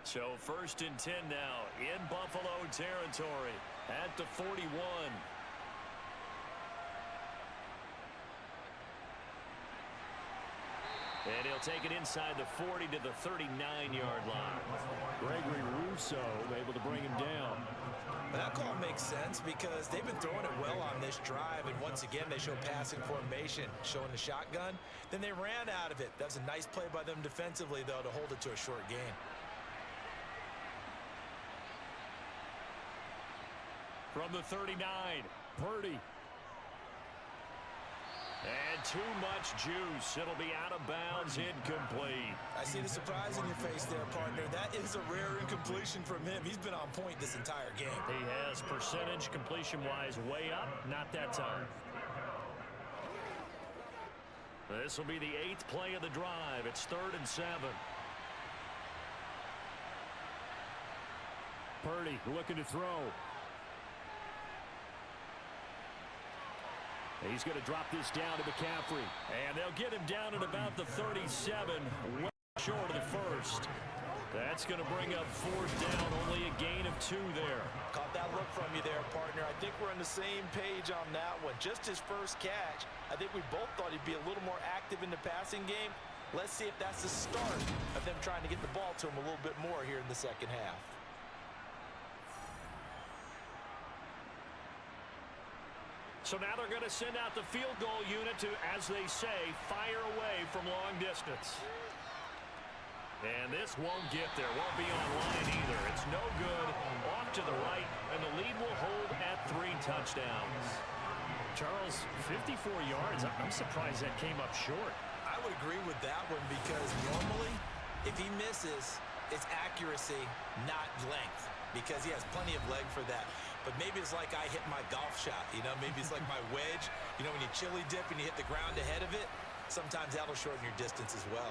[SPEAKER 3] So 1st and 10 now in Buffalo territory at the 41. And he'll take it inside the 40 to the 39-yard line.
[SPEAKER 2] Gregory Rousseau able to bring him down.
[SPEAKER 4] That call makes sense because they've been throwing it well on this drive, and once again they show passing formation, showing the shotgun. Then they ran out of it. That was a nice play by them defensively, though, to hold it to a short gain.
[SPEAKER 3] From the 39, Purdy. And too much juice. It'll be out of bounds, incomplete.
[SPEAKER 4] I see the surprise in your face there, partner. That is a rare incompletion from him. He's been on point this entire game.
[SPEAKER 3] He has percentage completion-wise way up, not that time. This will be the 8th play of the drive. It's 3rd and 7.
[SPEAKER 2] Purdy looking to throw. He's going to drop this down to McCaffrey.
[SPEAKER 3] And they'll get him down at about the 37, way short of the first. That's going to bring up 4th down, only a gain of 2 there.
[SPEAKER 4] Caught that look from you there, partner. I think we're on the same page on that one. Just his first catch, I think we both thought he'd be a little more active in the passing game. Let's see if that's the start of them trying to get the ball to him a little bit more here in the second half.
[SPEAKER 3] So now they're going to send out the field goal unit to, as they say, fire away from long distance. And this won't get there. Won't be on line either. It's no good. Off to the right, and the lead will hold at 3 touchdowns.
[SPEAKER 2] Charles, 54 yards. I'm surprised that came up short.
[SPEAKER 4] I would agree with that one because normally, if he misses, it's accuracy, not length, because he has plenty of leg for that. But maybe it's like I hit my golf shot, you know? Maybe it's like my wedge. You know, when you chili dip and you hit the ground ahead of it, sometimes that'll shorten your distance as well.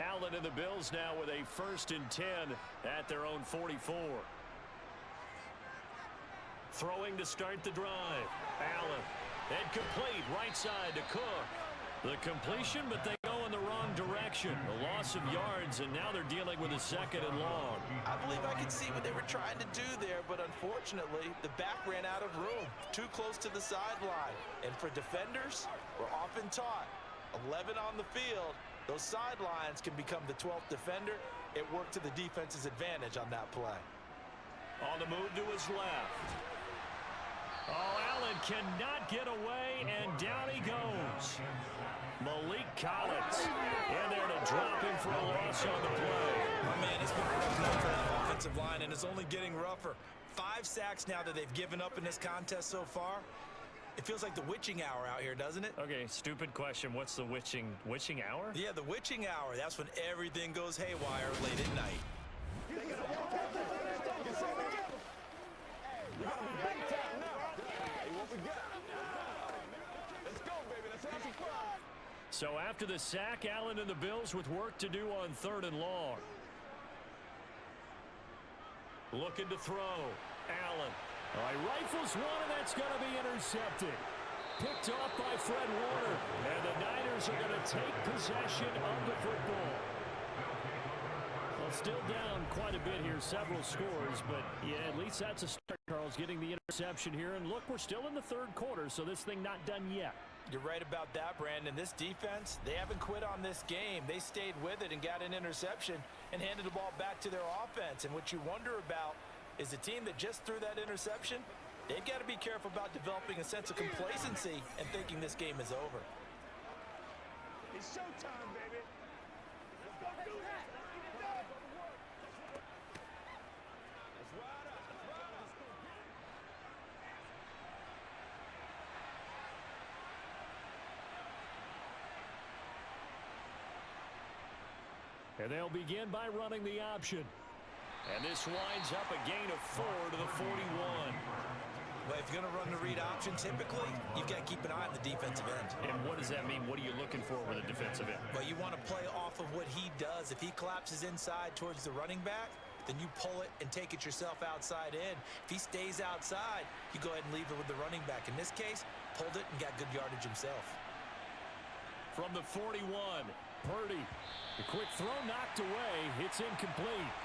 [SPEAKER 3] Allen and the Bills now with a 1st and 10 at their own 44. Throwing to start the drive. Allen. And complete right side to Cook. The completion, but they go in the wrong direction. A loss of yards, and now they're dealing with a 2nd and long.
[SPEAKER 4] I believe I could see what they were trying to do there, but unfortunately, the back ran out of room. Too close to the sideline. And for defenders, we're often taught, 11 on the field, those sidelines can become the 12th defender. It worked to the defense's advantage on that play.
[SPEAKER 3] On the move to his left. Oh, Allen cannot get away, and down he goes. Malik Collins in there to drop him for a loss on the play.
[SPEAKER 4] Oh, man, it's been rough now for that offensive line, and it's only getting rougher. 5 sacks now that they've given up in this contest so far. It feels like the witching hour out here, doesn't it?
[SPEAKER 2] Okay, stupid question. What's the witching hour?
[SPEAKER 4] Yeah, the witching hour. That's when everything goes haywire late at night.
[SPEAKER 3] So after the sack, Allen and the Bills with work to do on 3rd and long. Looking to throw. Allen.
[SPEAKER 2] All right, rifles one, and that's going to be intercepted. Picked off by Fred Warner. And the Niners are going to take possession of the football. Well, still down quite a bit here, several scores, but yeah, at least that's a start, Charles, getting the interception here. And look, we're still in the 3rd quarter, so this thing not done yet.
[SPEAKER 4] You're right about that, Brandon. This defense, they haven't quit on this game. They stayed with it and got an interception and handed the ball back to their offense. And what you wonder about is the team that just threw that interception, they've got to be careful about developing a sense of complacency and thinking this game is over.
[SPEAKER 5] It's showtime, baby. Let's go do that. Let's ride up. Let's ride up.
[SPEAKER 2] And they'll begin by running the option.
[SPEAKER 3] And this winds up a gain of 4 to the 41.
[SPEAKER 4] Well, if you're going to run the read option, typically, you've got to keep an eye on the defensive end.
[SPEAKER 3] And what does that mean? What are you looking for with a defensive end?
[SPEAKER 4] Well, you want to play off of what he does. If he collapses inside towards the running back, then you pull it and take it yourself outside in. If he stays outside, you go ahead and leave it with the running back. In this case, pulled it and got good yardage himself.
[SPEAKER 2] From the 41, Purdy. The quick throw knocked away. It's incomplete.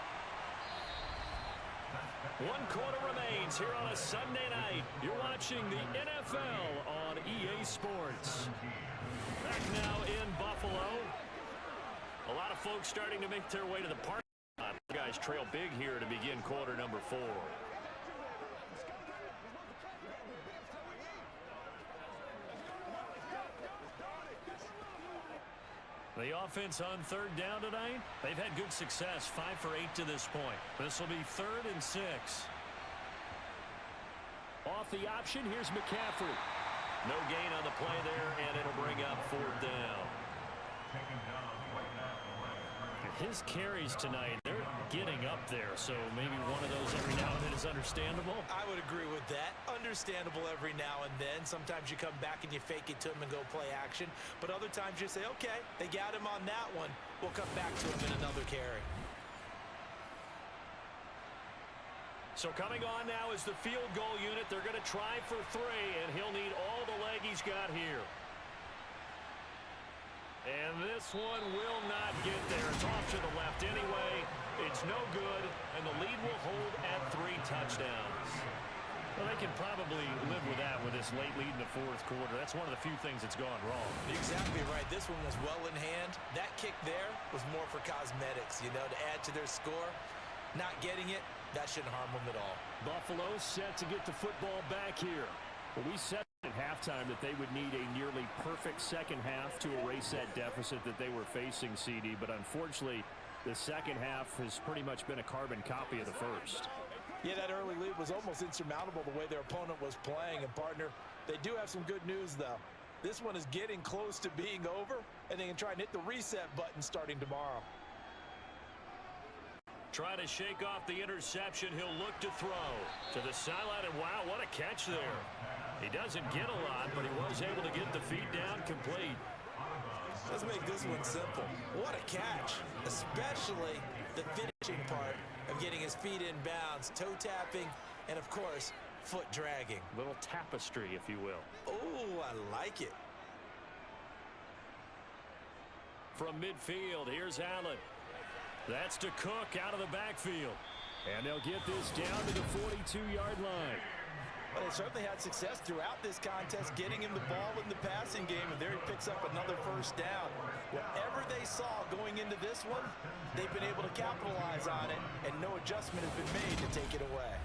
[SPEAKER 3] 1 quarter remains here on a Sunday night. You're watching the NFL on EA Sports. Back now in Buffalo. A lot of folks starting to make their way to the park. You guys trail big here to begin quarter number 4. The offense on 3rd down tonight, they've had good success, 5 for 8 to this point. This will be 3rd and 6.
[SPEAKER 2] Off the option, here's McCaffrey.
[SPEAKER 3] No gain on the play there, and it'll bring up 4th down.
[SPEAKER 2] His carries tonight, they're getting up there, so maybe one of those every now and then is understandable.
[SPEAKER 4] I would agree with that. Understandable every now and then. Sometimes you come back and you fake it to him and go play action. But other times you say, okay, they got him on that one. We'll come back to him in another carry.
[SPEAKER 3] So coming on now is the field goal unit. They're going to try for 3, and he'll need all the leg he's got here. And this one will not get there. It's off to the left anyway. It's no good, and the lead will hold at 3 touchdowns.
[SPEAKER 2] Well, they can probably live with that with this late lead in the 4th quarter. That's one of the few things that's gone wrong.
[SPEAKER 4] Exactly right. This one was well in hand. That kick there was more for cosmetics, you know, to add to their score. Not getting it, that shouldn't harm them at all.
[SPEAKER 2] Buffalo set to get the football back here. Well, we said at halftime that they would need a nearly perfect second half to erase that deficit that they were facing, CD, but unfortunately the second half has pretty much been a carbon copy of the first.
[SPEAKER 4] Yeah, that early lead was almost insurmountable the way their opponent was playing. And, partner, they do have some good news, though. This one is getting close to being over, and they can try and hit the reset button starting tomorrow.
[SPEAKER 3] Trying to shake off the interception. He'll look to throw to the sideline, and wow, what a catch there. He doesn't get a lot, but he was able to get the feet down complete.
[SPEAKER 4] Let's make this one simple. What a catch, especially the finishing part of getting his feet in bounds, toe tapping, and, of course, foot dragging.
[SPEAKER 3] Little tapestry, if you will.
[SPEAKER 4] Oh, I like it.
[SPEAKER 3] From midfield, here's Allen. That's to Cook out of the backfield.
[SPEAKER 2] And they'll get this down to the 42-yard line.
[SPEAKER 4] Well, they certainly had success throughout this contest, getting him the ball in the passing game, and there he picks up another first down. Whatever they saw going into this one, they've been able to capitalize on it, and no adjustment has been made to take it away.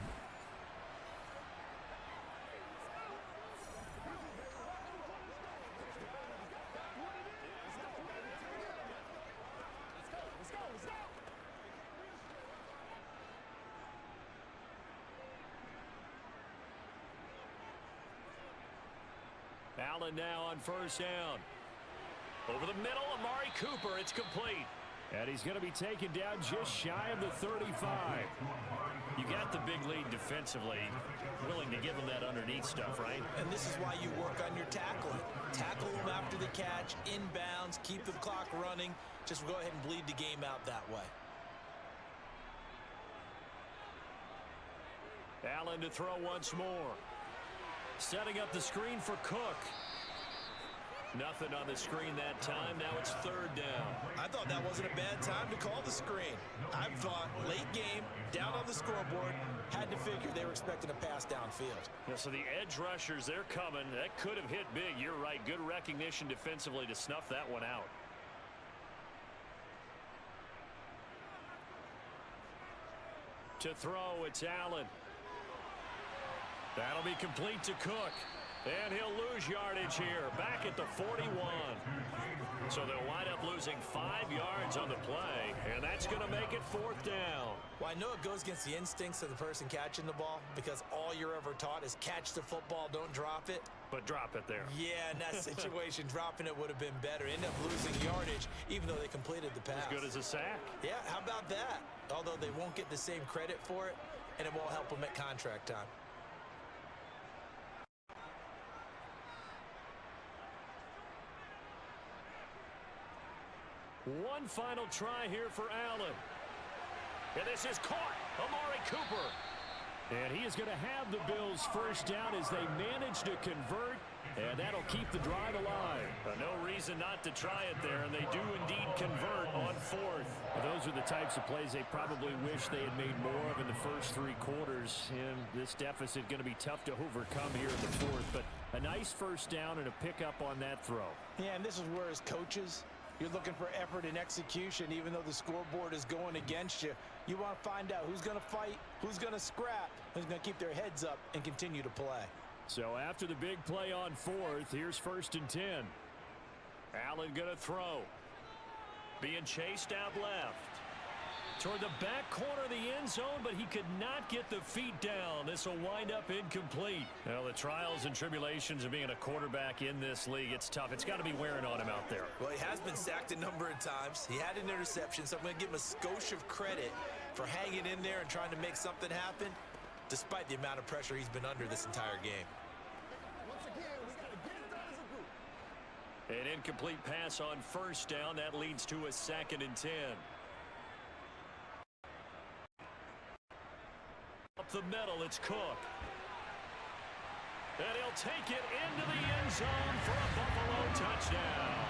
[SPEAKER 3] Allen now on first down. Over the middle, Amari Cooper. It's complete.
[SPEAKER 2] And he's going to be taken down just shy of the 35.
[SPEAKER 3] You got the big lead defensively. Willing to give him that underneath stuff, right?
[SPEAKER 4] And this is why you work on your tackling. Tackle them after the catch, inbounds, keep the clock running. Just go ahead and bleed the game out that way.
[SPEAKER 3] Allen to throw once more. Setting up the screen for Cook. Nothing on the screen that time. Now it's third down.
[SPEAKER 4] I thought that wasn't a bad time to call the screen. I thought late game, down on the scoreboard, had to figure they were expecting a pass downfield.
[SPEAKER 3] Yeah, so the edge rushers, they're coming. That could have hit big. You're right. Good recognition defensively to snuff that one out. To throw, it's Allen. That'll be complete to Cook. And he'll lose yardage here, back at the 41. So they'll wind up losing 5 yards on the play, and that's going to make it fourth down.
[SPEAKER 4] Well, I know it goes against the instincts of the person catching the ball because all you're ever taught is catch the football, don't drop it.
[SPEAKER 3] but drop it there.
[SPEAKER 4] Yeah, in that situation, dropping it would have been better. End up losing yardage, even though they completed the pass.
[SPEAKER 3] As good as a sack.
[SPEAKER 4] Yeah, how about that? Although they won't get the same credit for it, and it won't help them at contract time.
[SPEAKER 3] One final try here for Allen. And this is caught. Amari Cooper.
[SPEAKER 2] And he is going to have the Bills first down as they manage to convert, and that'll keep the drive alive.
[SPEAKER 3] No reason not to try it there, and they do indeed convert on fourth.
[SPEAKER 2] Well, those are the types of plays they probably wish they had made more of in the first 3 quarters. And this deficit going to be tough to overcome here in the fourth, but a nice first down and a pickup on that throw.
[SPEAKER 4] Yeah, and this is where as coaches, you're looking for effort and execution. Even though the scoreboard is going against you, you want to find out who's going to fight, who's going to scrap, who's going to keep their heads up and continue to play.
[SPEAKER 2] So after the big play on fourth, here's 1st and 10.
[SPEAKER 3] Allen going to throw. Being chased out left. Toward the back corner of the end zone, but he could not get the feet down. This will wind up incomplete. Well, the trials and tribulations of being a quarterback in this league, it's tough. It's got to be wearing on him out there.
[SPEAKER 4] Well, he has been sacked a number of times. He had an interception, so I'm going to give him a skosh of credit for hanging in there and trying to make something happen, despite the amount of pressure he's been under this entire game.
[SPEAKER 5] Once again, we got to get it done as a group.
[SPEAKER 3] An incomplete pass on first down. That leads to a 2nd and 10. Up the middle, it's Cook. And he'll take it into the end zone for a Buffalo touchdown.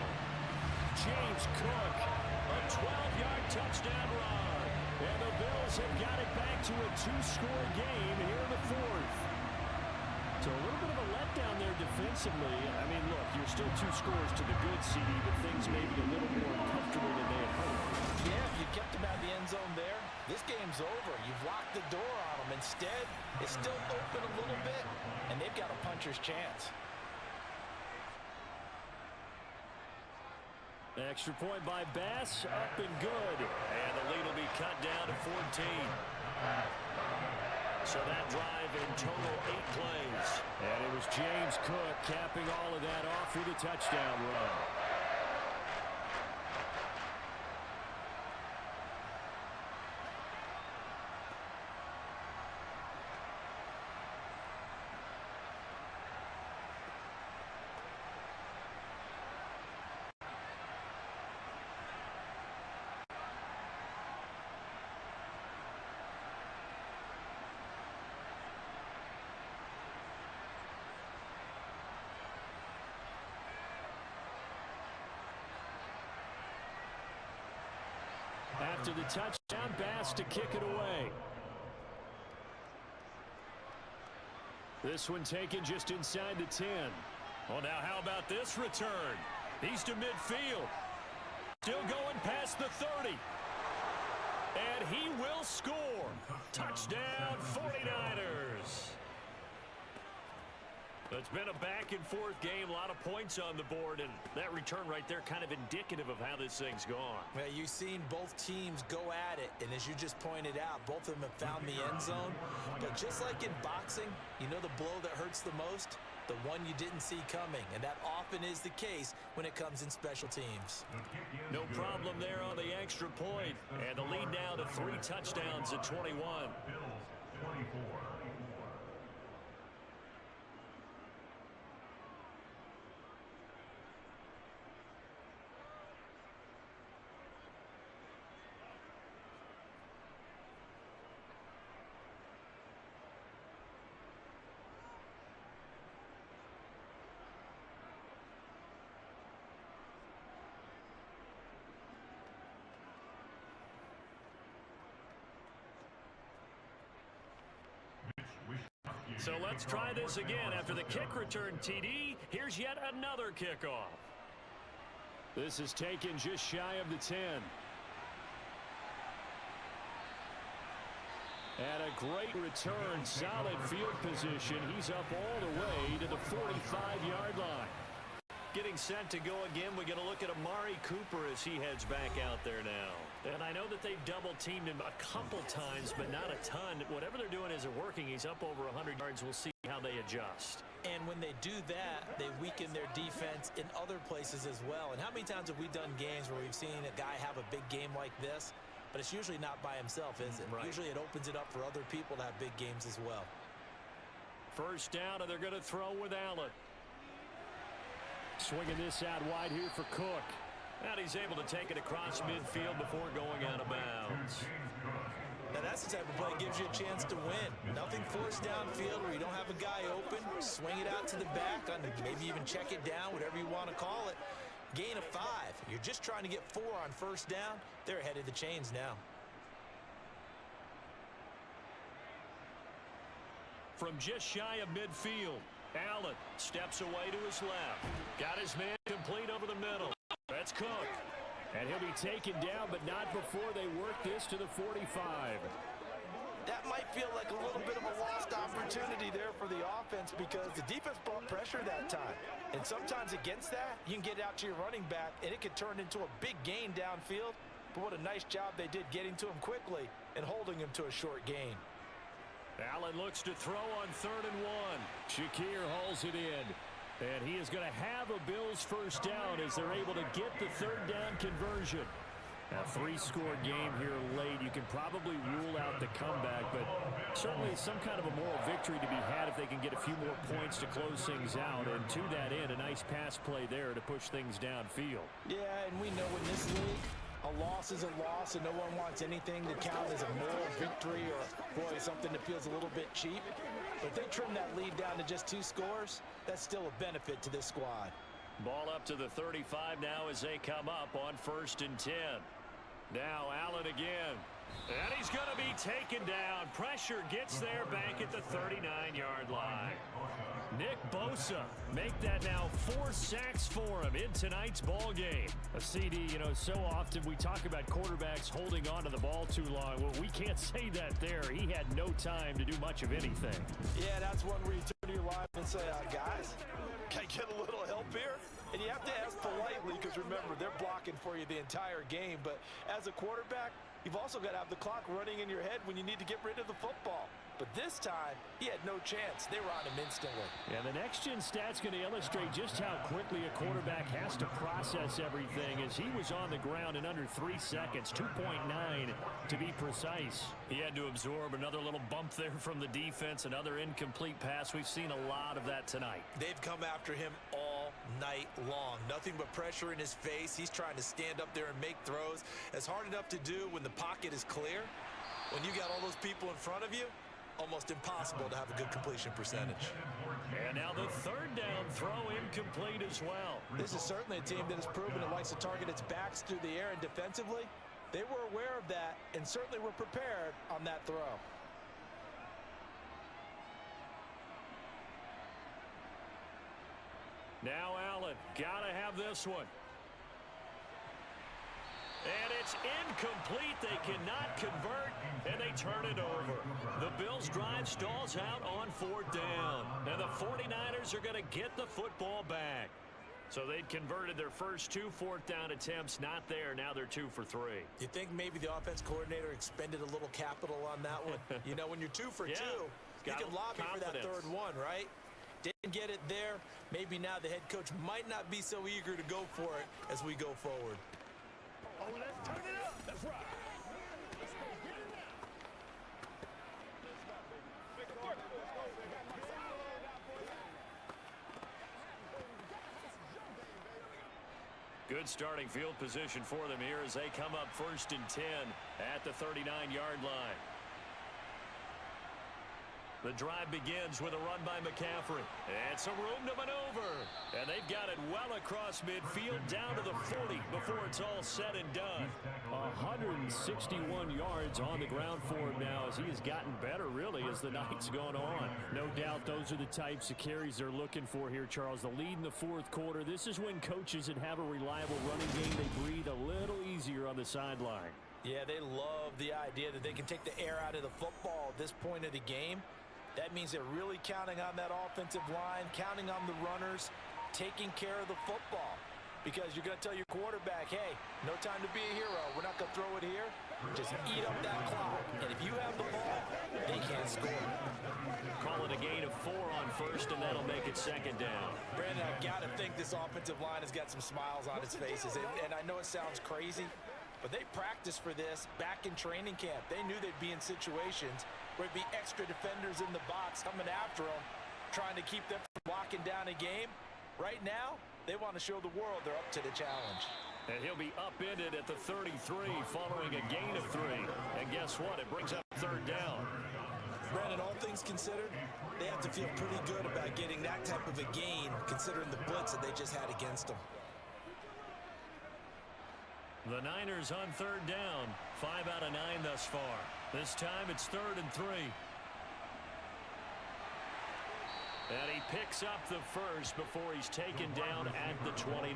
[SPEAKER 2] James Cook,
[SPEAKER 3] A 12-yard touchdown run.
[SPEAKER 2] and the Bills have got it back to a 2-score game here in the fourth. So a little bit of a letdown there defensively. I mean, look, you're still 2 scores to the good, CD, but things may be a little more comfortable than they had hoped.
[SPEAKER 4] Yeah, if you kept him out of the end zone there, this game's over. You've locked the door on him. Instead, it's still open a little bit, and they've got a puncher's chance.
[SPEAKER 2] Extra point by Bass, up and good.
[SPEAKER 3] And the lead will be cut down to 14. So that drive in total 8 plays.
[SPEAKER 2] And it was James Cook capping all of that off with a touchdown run. After the touchdown, Bass to kick it away. This one taken just inside the 10.
[SPEAKER 3] Well, now how about this return? He's to midfield. Still going past the 30. And he will score. Touchdown, 49ers. It's been a back-and-forth game, a lot of points on the board, and that return right there kind of indicative of how this thing's gone.
[SPEAKER 4] Well, you've seen both teams go at it, and as you just pointed out, both of them have found the end zone. But just like in boxing, you know the blow that hurts the most? The one you didn't see coming, and that often is the case when it comes in special teams.
[SPEAKER 3] No problem there on the extra point, and the lead now to 3 touchdowns at 21.
[SPEAKER 7] Bills 24.
[SPEAKER 3] So let's try this again. After the kick return, TD, here's yet another kickoff.
[SPEAKER 2] This is taken just shy of the 10. And a great return, solid field position. He's up all the way to the 45-yard line.
[SPEAKER 3] Getting set to go again. We're going to look at Amari Cooper as he heads back out there now. And I know that they've double-teamed him a couple times, but not a ton. Whatever they're doing isn't working. He's up over 100 yards. We'll see how how they adjust.
[SPEAKER 4] And when they do that, they weaken their defense in other places as well. And how many times have we done games where we've seen a guy have a big game like this, but it's usually not by himself, is it?
[SPEAKER 3] Right.
[SPEAKER 4] Usually it opens it up for other people to have big games as well.
[SPEAKER 2] First down, and they're going to throw with Allen. Swinging this out wide here for Cook.
[SPEAKER 3] And he's able to take it across midfield before going out of bounds.
[SPEAKER 4] Now that's the type of play that gives you a chance to win. Nothing forced downfield where you don't have a guy open. Swing it out to the back, maybe even check it down, whatever you want to call it. Gain of 5. You're just trying to get 4 on first down. They're ahead of the chains now.
[SPEAKER 3] From just shy of midfield, Allen steps away to his left. Got his man complete over the middle. That's Cook.
[SPEAKER 2] And he'll be taken down, but not before they work this to the 45.
[SPEAKER 4] That might feel like a little bit of a lost opportunity there for the offense because the defense brought pressure that time. And sometimes against that, you can get out to your running back, and it could turn into a big gain downfield. But what a nice job they did getting to him quickly and holding him to a short gain.
[SPEAKER 2] Allen looks to throw on 3rd and 1. Shakir hauls it in. And he is going to have a Bills first down as they're able to get the 3rd down conversion. A 3-score game here late. You can probably rule out the comeback, but certainly some kind of a moral victory to be had if they can get a few more points to close things out. And to that end, a nice pass play there to push things downfield.
[SPEAKER 4] Yeah, and we know in this league, a loss is a loss, and no one wants anything to count as a moral victory or, boy, something that feels a little bit cheap. But if they trim that lead down to just 2 scores, that's still a benefit to this squad.
[SPEAKER 3] Ball up to the 35 now as they come up on 1st and 10. Now Allen again. And he's going to be taken down. Pressure gets there back at the 39-yard line. Nick Bosa make that now 4 sacks for him in tonight's ball game.
[SPEAKER 2] A CD, so often we talk about quarterbacks holding on to the ball too long. Well, we can't say that there. He had no time to do much of anything.
[SPEAKER 4] Yeah, that's one where you turn to your line and say, guys, can I get a little help here? And you have to ask politely because, remember, they're blocking for you the entire game. But as a quarterback, you've also got to have the clock running in your head when you need to get rid of the football. But this time, he had no chance. They were on him instantly.
[SPEAKER 2] Yeah, the next-gen stat's going to illustrate just how quickly a quarterback has to process everything as he was on the ground in under 3 seconds, 2.9 to be precise.
[SPEAKER 3] He had to absorb another little bump there from the defense, another incomplete pass. We've seen a lot of that tonight.
[SPEAKER 4] They've come after him all night long. Nothing but pressure in his face. He's trying to stand up there and make throws. It's hard enough to do when the pocket is clear. When you got all those people in front of you, almost impossible to have a good completion percentage.
[SPEAKER 3] And now the 3rd down throw incomplete as well.
[SPEAKER 4] This is certainly a team that has proven it likes to target its backs through the air, and defensively, they were aware of that and certainly were prepared on that throw.
[SPEAKER 3] Now Allen, gotta have this one. And it's incomplete. They cannot convert, and they turn it over. The Bills' drive stalls out on 4th down. And the 49ers are going to get the football back. So they'd converted their first 2 4th down attempts. Not there. Now they're 2 for 3.
[SPEAKER 4] You think maybe the offense coordinator expended a little capital on that one? When you're 2 for 2, you can lobby for that 3rd one, right? Didn't get it there. Maybe now the head coach might not be so eager to go for it as we go forward.
[SPEAKER 5] Oh, let's turn it up. That's right. Let's go get it now. Let's go, baby.
[SPEAKER 3] Good starting field position for them here as they come up 1st and 10 at the 39-yard line. The drive begins with a run by McCaffrey. And some room to maneuver. And they've got it well across midfield down to the 40 before it's all said and done.
[SPEAKER 2] 161 yards on the ground for him now as he has gotten better, really, as the night's gone on. No doubt those are the types of carries they're looking for here, Charles. The lead in the 4th quarter. This is when coaches that have a reliable running game, they breathe a little easier on the sideline.
[SPEAKER 4] Yeah, they love the idea that they can take the air out of the football at this point of the game. That means they're really counting on that offensive line, counting on the runners, taking care of the football. because you're going to tell your quarterback, hey, no time to be a hero. We're not going to throw it here. Just eat up that clock. And if you have the ball, they can't score.
[SPEAKER 2] Call it a gain of 4 on first, and that'll make it second down.
[SPEAKER 4] Brandon, I've got to think this offensive line has got some smiles on its faces. And I know it sounds crazy, but they practiced for this back in training camp. They knew they'd be in situations where it'd be extra defenders in the box coming after them, trying to keep them from locking down a game. Right now, they want to show the world they're up to the challenge.
[SPEAKER 2] And he'll be upended at the 33 following a gain of 3. And guess what? It brings up third down.
[SPEAKER 4] Brandon, all things considered, they have to feel pretty good about getting that type of a gain considering the blitz that they just had against them.
[SPEAKER 2] The Niners on third down. 5 out of 9 thus far. This time it's 3rd and 3. And he picks up the first before he's taken down at the 29.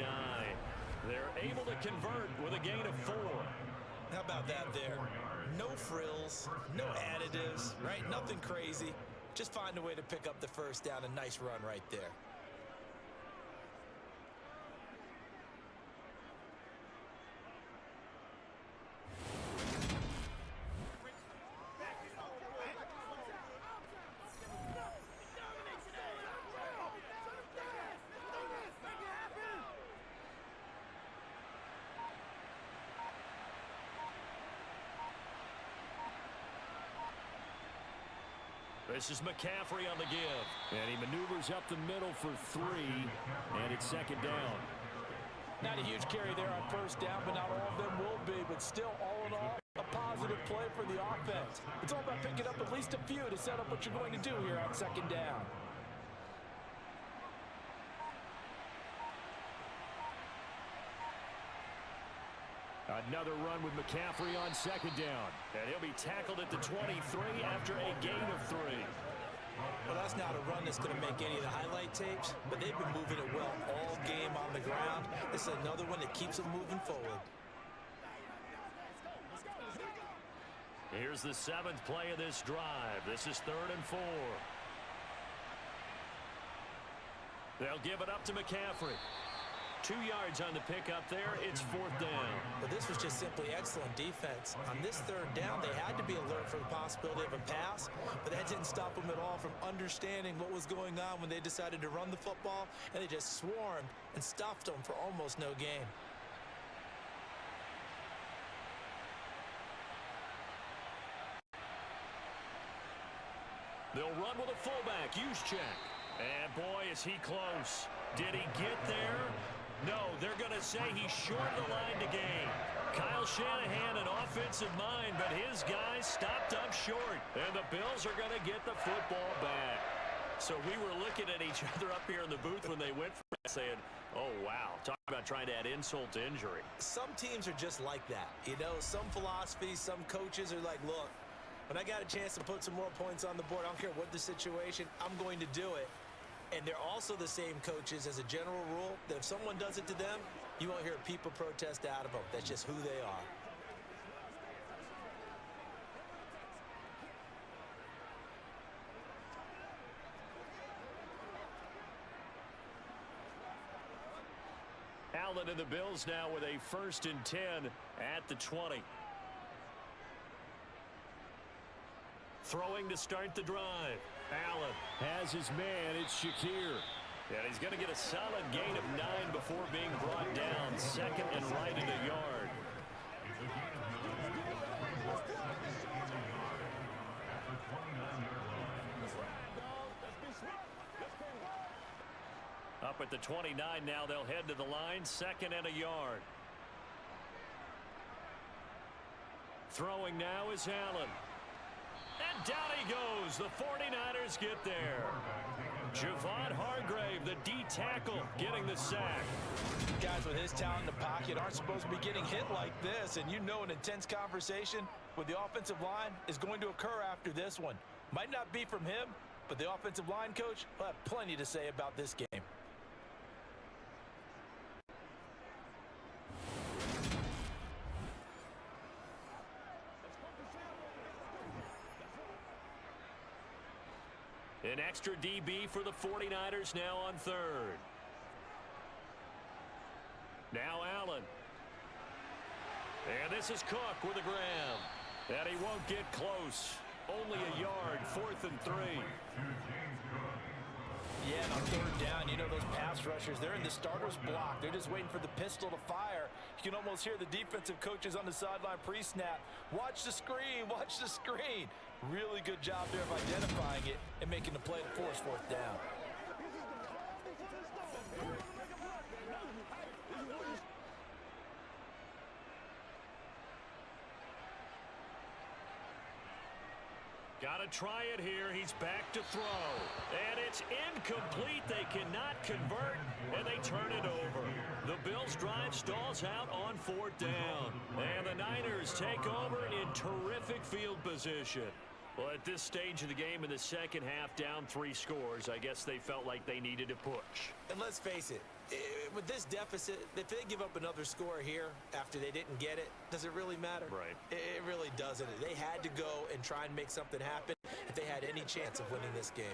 [SPEAKER 2] They're able to convert with a gain of 4.
[SPEAKER 4] How about that there? No frills, no additives, right? Nothing crazy. Just find a way to pick up the first down. A nice run right there.
[SPEAKER 2] This is McCaffrey on the give. And he maneuvers up the middle for 3. And it's second down.
[SPEAKER 4] Not a huge carry there on first down, but not all of them will be. But still, all in all, a positive play for the offense. It's all about picking up at least a few to set up what you're going to do here on second down.
[SPEAKER 2] Another run with McCaffrey on second down. And he'll be tackled at the 23 after a gain of 3.
[SPEAKER 4] Well, that's not a run that's going to make any of the highlight tapes, but they've been moving it well all game on the ground. This is another one that keeps them moving forward.
[SPEAKER 2] Here's the 7th play of this drive. This is 3rd and 4. They'll give it up to McCaffrey. 2 yards on the pickup there. It's 4th down.
[SPEAKER 4] But this was just simply excellent defense. On this 3rd down, they had to be alert for the possibility of a pass, but that didn't stop them at all from understanding what was going on when they decided to run the football, and they just swarmed and stuffed them for almost no gain.
[SPEAKER 2] They'll run with a fullback. Juszczyk. And boy, is he close. Did he get there? No, they're going to say he's short of the line to gain. Kyle Shanahan, an offensive mind, but his guys stopped up short. And the Bills are going to get the football back. So we were looking at each other up here in the booth when they went for it, saying, oh, wow, talk about trying to add insult to injury.
[SPEAKER 4] Some teams are just like that. You know, some philosophies, some coaches are like, look, when I got a chance to put some more points on the board, I don't care what the situation, I'm going to do it. And they're also the same coaches as a general rule that if someone does it to them, you won't hear a peep of protest out of them. That's just who they are.
[SPEAKER 2] Allen and the Bills now with a 1st and 10 at the 20. Throwing to start the drive. Allen has his man. It's Shakir. And he's going to get a solid gain of 9 before being brought down. 2nd and right in a yard. Up at the 29 now, they'll head to the line. 2nd and a yard. Throwing now is Allen. And down he goes. The 49ers get there. Javon Hargrave, the D tackle, getting the sack.
[SPEAKER 4] Guys with his talent in the pocket aren't supposed to be getting hit like this, and you know an intense conversation with the offensive line is going to occur after this one. Might not be from him, but the offensive line coach will have plenty to say about this game.
[SPEAKER 2] An extra DB for the 49ers now on 3rd.
[SPEAKER 3] Now Allen. And this is Cook with a grab. And he won't get close. Only a yard, 4th and 3.
[SPEAKER 4] Yeah, and on 3rd down, you know those pass rushers, they're in the starter's block. They're just waiting for the pistol to fire. You can almost hear the defensive coaches on the sideline pre-snap. Watch the screen, watch the screen. Really good job there of identifying it and making the play to force 4th down.
[SPEAKER 3] Got to try it here. He's back to throw. And it's incomplete. They cannot convert, and they turn it over. The Bills' drive stalls out on 4th down. And the Niners take over in terrific field position. Well, at this stage of the game in the second half, down 3 scores, I guess they felt like they needed to push.
[SPEAKER 4] And let's face it, with this deficit, if they give up another score here after they didn't get it, does it really matter?
[SPEAKER 3] Right.
[SPEAKER 4] It really doesn't. They had to go and try and make something happen if they had any chance of winning this game.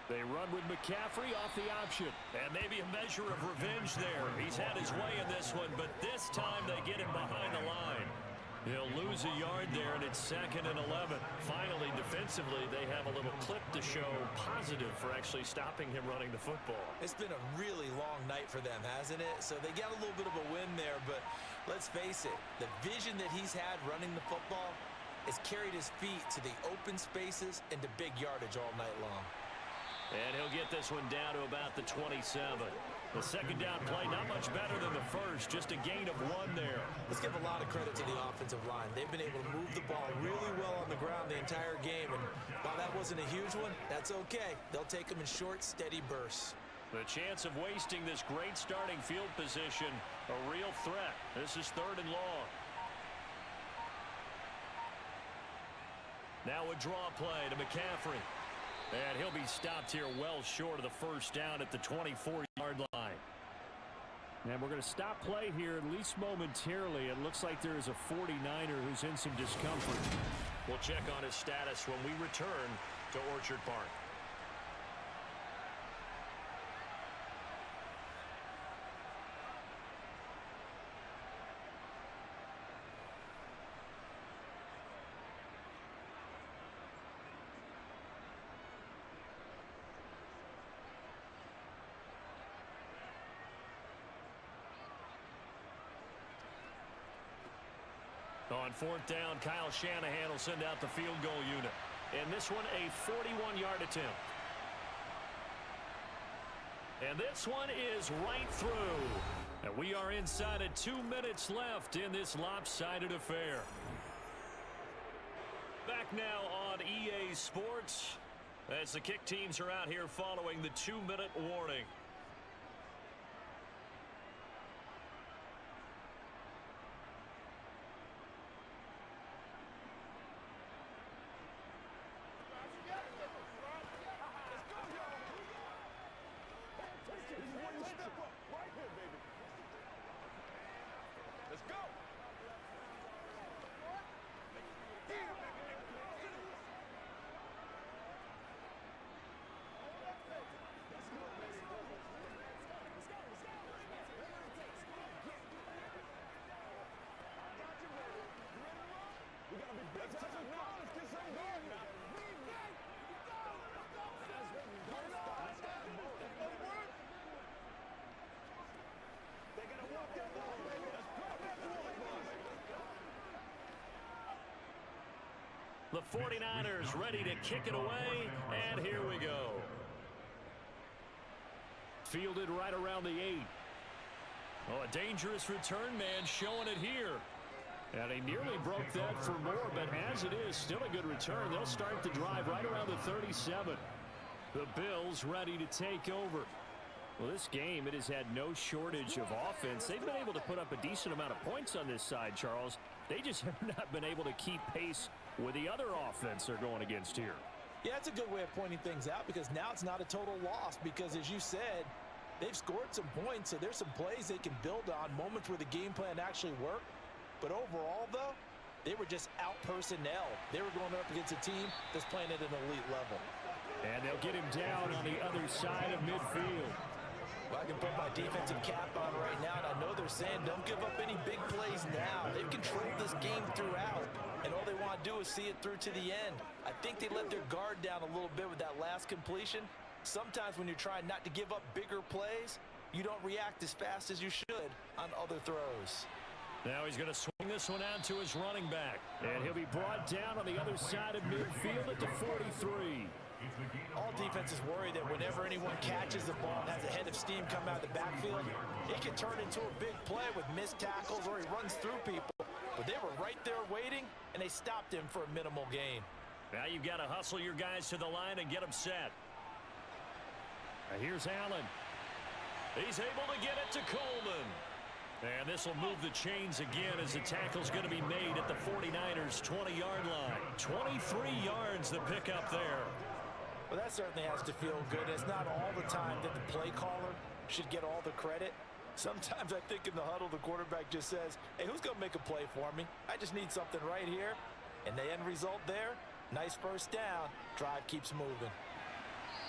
[SPEAKER 2] They run with McCaffrey off the option.
[SPEAKER 3] And maybe a measure of revenge there. He's had his way in this one, but this time they get him behind the line. He'll lose a yard there, and it's 2nd and 11. Finally, defensively, they have a little clip to show positive for actually stopping him running the football.
[SPEAKER 4] It's been a really long night for them, hasn't it? So they got a little bit of a win there, but let's face it, the vision that he's had running the football has carried his feet to the open spaces and to big yardage all night long.
[SPEAKER 3] And he'll get this one down to about the 27. The second down play, not much better than the first, just a gain of 1 there.
[SPEAKER 4] Let's give a lot of credit to the offensive line. They've been able to move the ball really well on the ground the entire game, and while that wasn't a huge one, that's okay. They'll take them in short, steady bursts.
[SPEAKER 3] The chance of wasting this great starting field position, a real threat. This is 3rd and long. Now a draw play to McCaffrey. And he'll be stopped here well short of the first down at the 24-yard line.
[SPEAKER 2] And we're going to stop play here at least momentarily. It looks like there is a 49er who's in some discomfort.
[SPEAKER 3] We'll check on his status when we return to Orchard Park. On 4th down, Kyle Shanahan will send out the field goal unit. And this one, a 41-yard attempt. And this one is right through. And we are inside of 2 minutes left in this lopsided affair. Back now on EA Sports as the kick teams are out here following the 2-minute warning. The 49ers ready to kick it away, and here we go.
[SPEAKER 2] Fielded right around the 8.
[SPEAKER 3] Oh, a dangerous return man showing it here.
[SPEAKER 2] And he nearly broke that for more, but as it is, still a good return. They'll start the drive right around the 37. The Bills ready to take over. Well, this game, it has had no shortage of offense. They've been able to put up a decent amount of points on this side, Charles. They just have not been able to keep pace with the other offense they're going against here.
[SPEAKER 4] Yeah, that's a good way of pointing things out because now it's not a total loss because, as you said, they've scored some points, so there's some plays they can build on, moments where the game plan actually worked. But overall, though, they were just out-personnel. They were going up against a team that's playing at an elite level.
[SPEAKER 2] And they'll get him down on the other side of midfield.
[SPEAKER 4] Well, I can put my defensive cap on right now, and I know they're saying don't give up any big plays now. They've controlled this game throughout, and all they want to do is see it through to the end. I think they let their guard down a little bit with that last completion. Sometimes when you're trying not to give up bigger plays, you don't react as fast as you should on other throws.
[SPEAKER 2] Now he's going to swing this one out to his running back. And he'll be brought down on the other side of midfield at the 43.
[SPEAKER 4] All defenses worry that whenever anyone catches the ball and has a head of steam come out of the backfield, it can turn into a big play with missed tackles or he runs through people. But they were right there waiting, and they stopped him for a minimal gain.
[SPEAKER 3] Now you've got to hustle your guys to the line and get them set.
[SPEAKER 2] Now here's Allen.
[SPEAKER 3] He's able to get it to Coleman. And this will move the chains again as the tackle's going to be made at the 49ers' 20-yard line. 23 yards the pickup there.
[SPEAKER 4] Well, that certainly has to feel good. It's not all the time that the play caller should get all the credit. Sometimes I think in the huddle, the quarterback just says, hey, who's going to make a play for me? I just need something right here. And the end result there, nice first down. Drive keeps moving.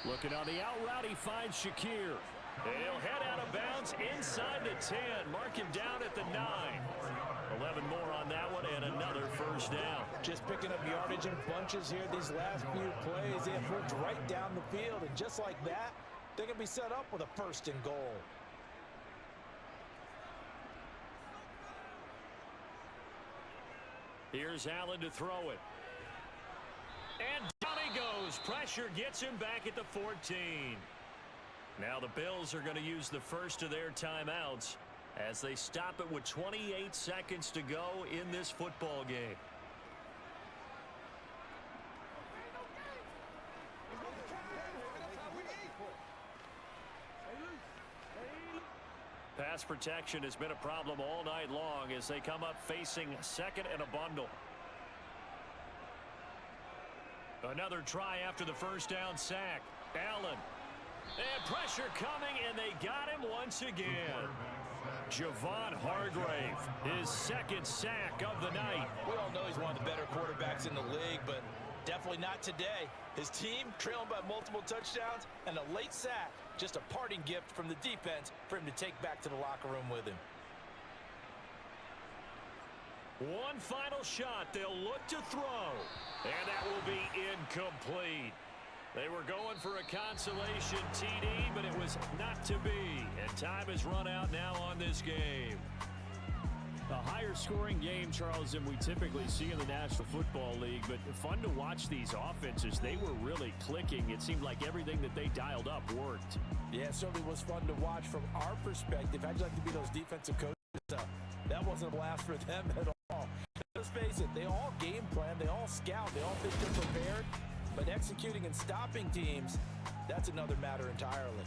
[SPEAKER 2] Looking on the out route, he finds Shakir.
[SPEAKER 3] And he'll head out of bounds inside the 10. Mark him down at the 9. 11 more on that one and another first down.
[SPEAKER 4] Just picking up yardage in bunches here these last few plays. They have moved right down the field, and just like that, they're going to be set up with a first and goal.
[SPEAKER 3] Here's Allen to throw it. And down he goes. Pressure gets him back at the 14. Now the Bills are going to use the first of their timeouts as they stop it with 28 seconds to go in this football game. Pass protection has been a problem all night long as they come up facing second and a bundle. Another try after the first down sack. Allen. And pressure coming, and they got him once again. Javon Hargrave, his second sack of the night.
[SPEAKER 4] We all know he's one of the better quarterbacks in the league, but definitely not today. His team trailing by multiple touchdowns and a late sack. Just a parting gift from the defense for him to take back to the locker room with him.
[SPEAKER 3] One final shot. They'll look to throw. And that will be incomplete. They were going for a consolation TD, but it was not to be. And time has run out now on this game.
[SPEAKER 2] A higher scoring game, Charles, than we typically see in the National Football League, but fun to watch these offenses. They were really clicking. It seemed like everything that they dialed up worked.
[SPEAKER 4] Yeah, it certainly was fun to watch from our perspective. I'd like to be those defensive coaches. That wasn't a blast for them at all. Let's face it, they all game plan, they all scout, they all think they're prepared, but executing and stopping teams, that's another matter entirely.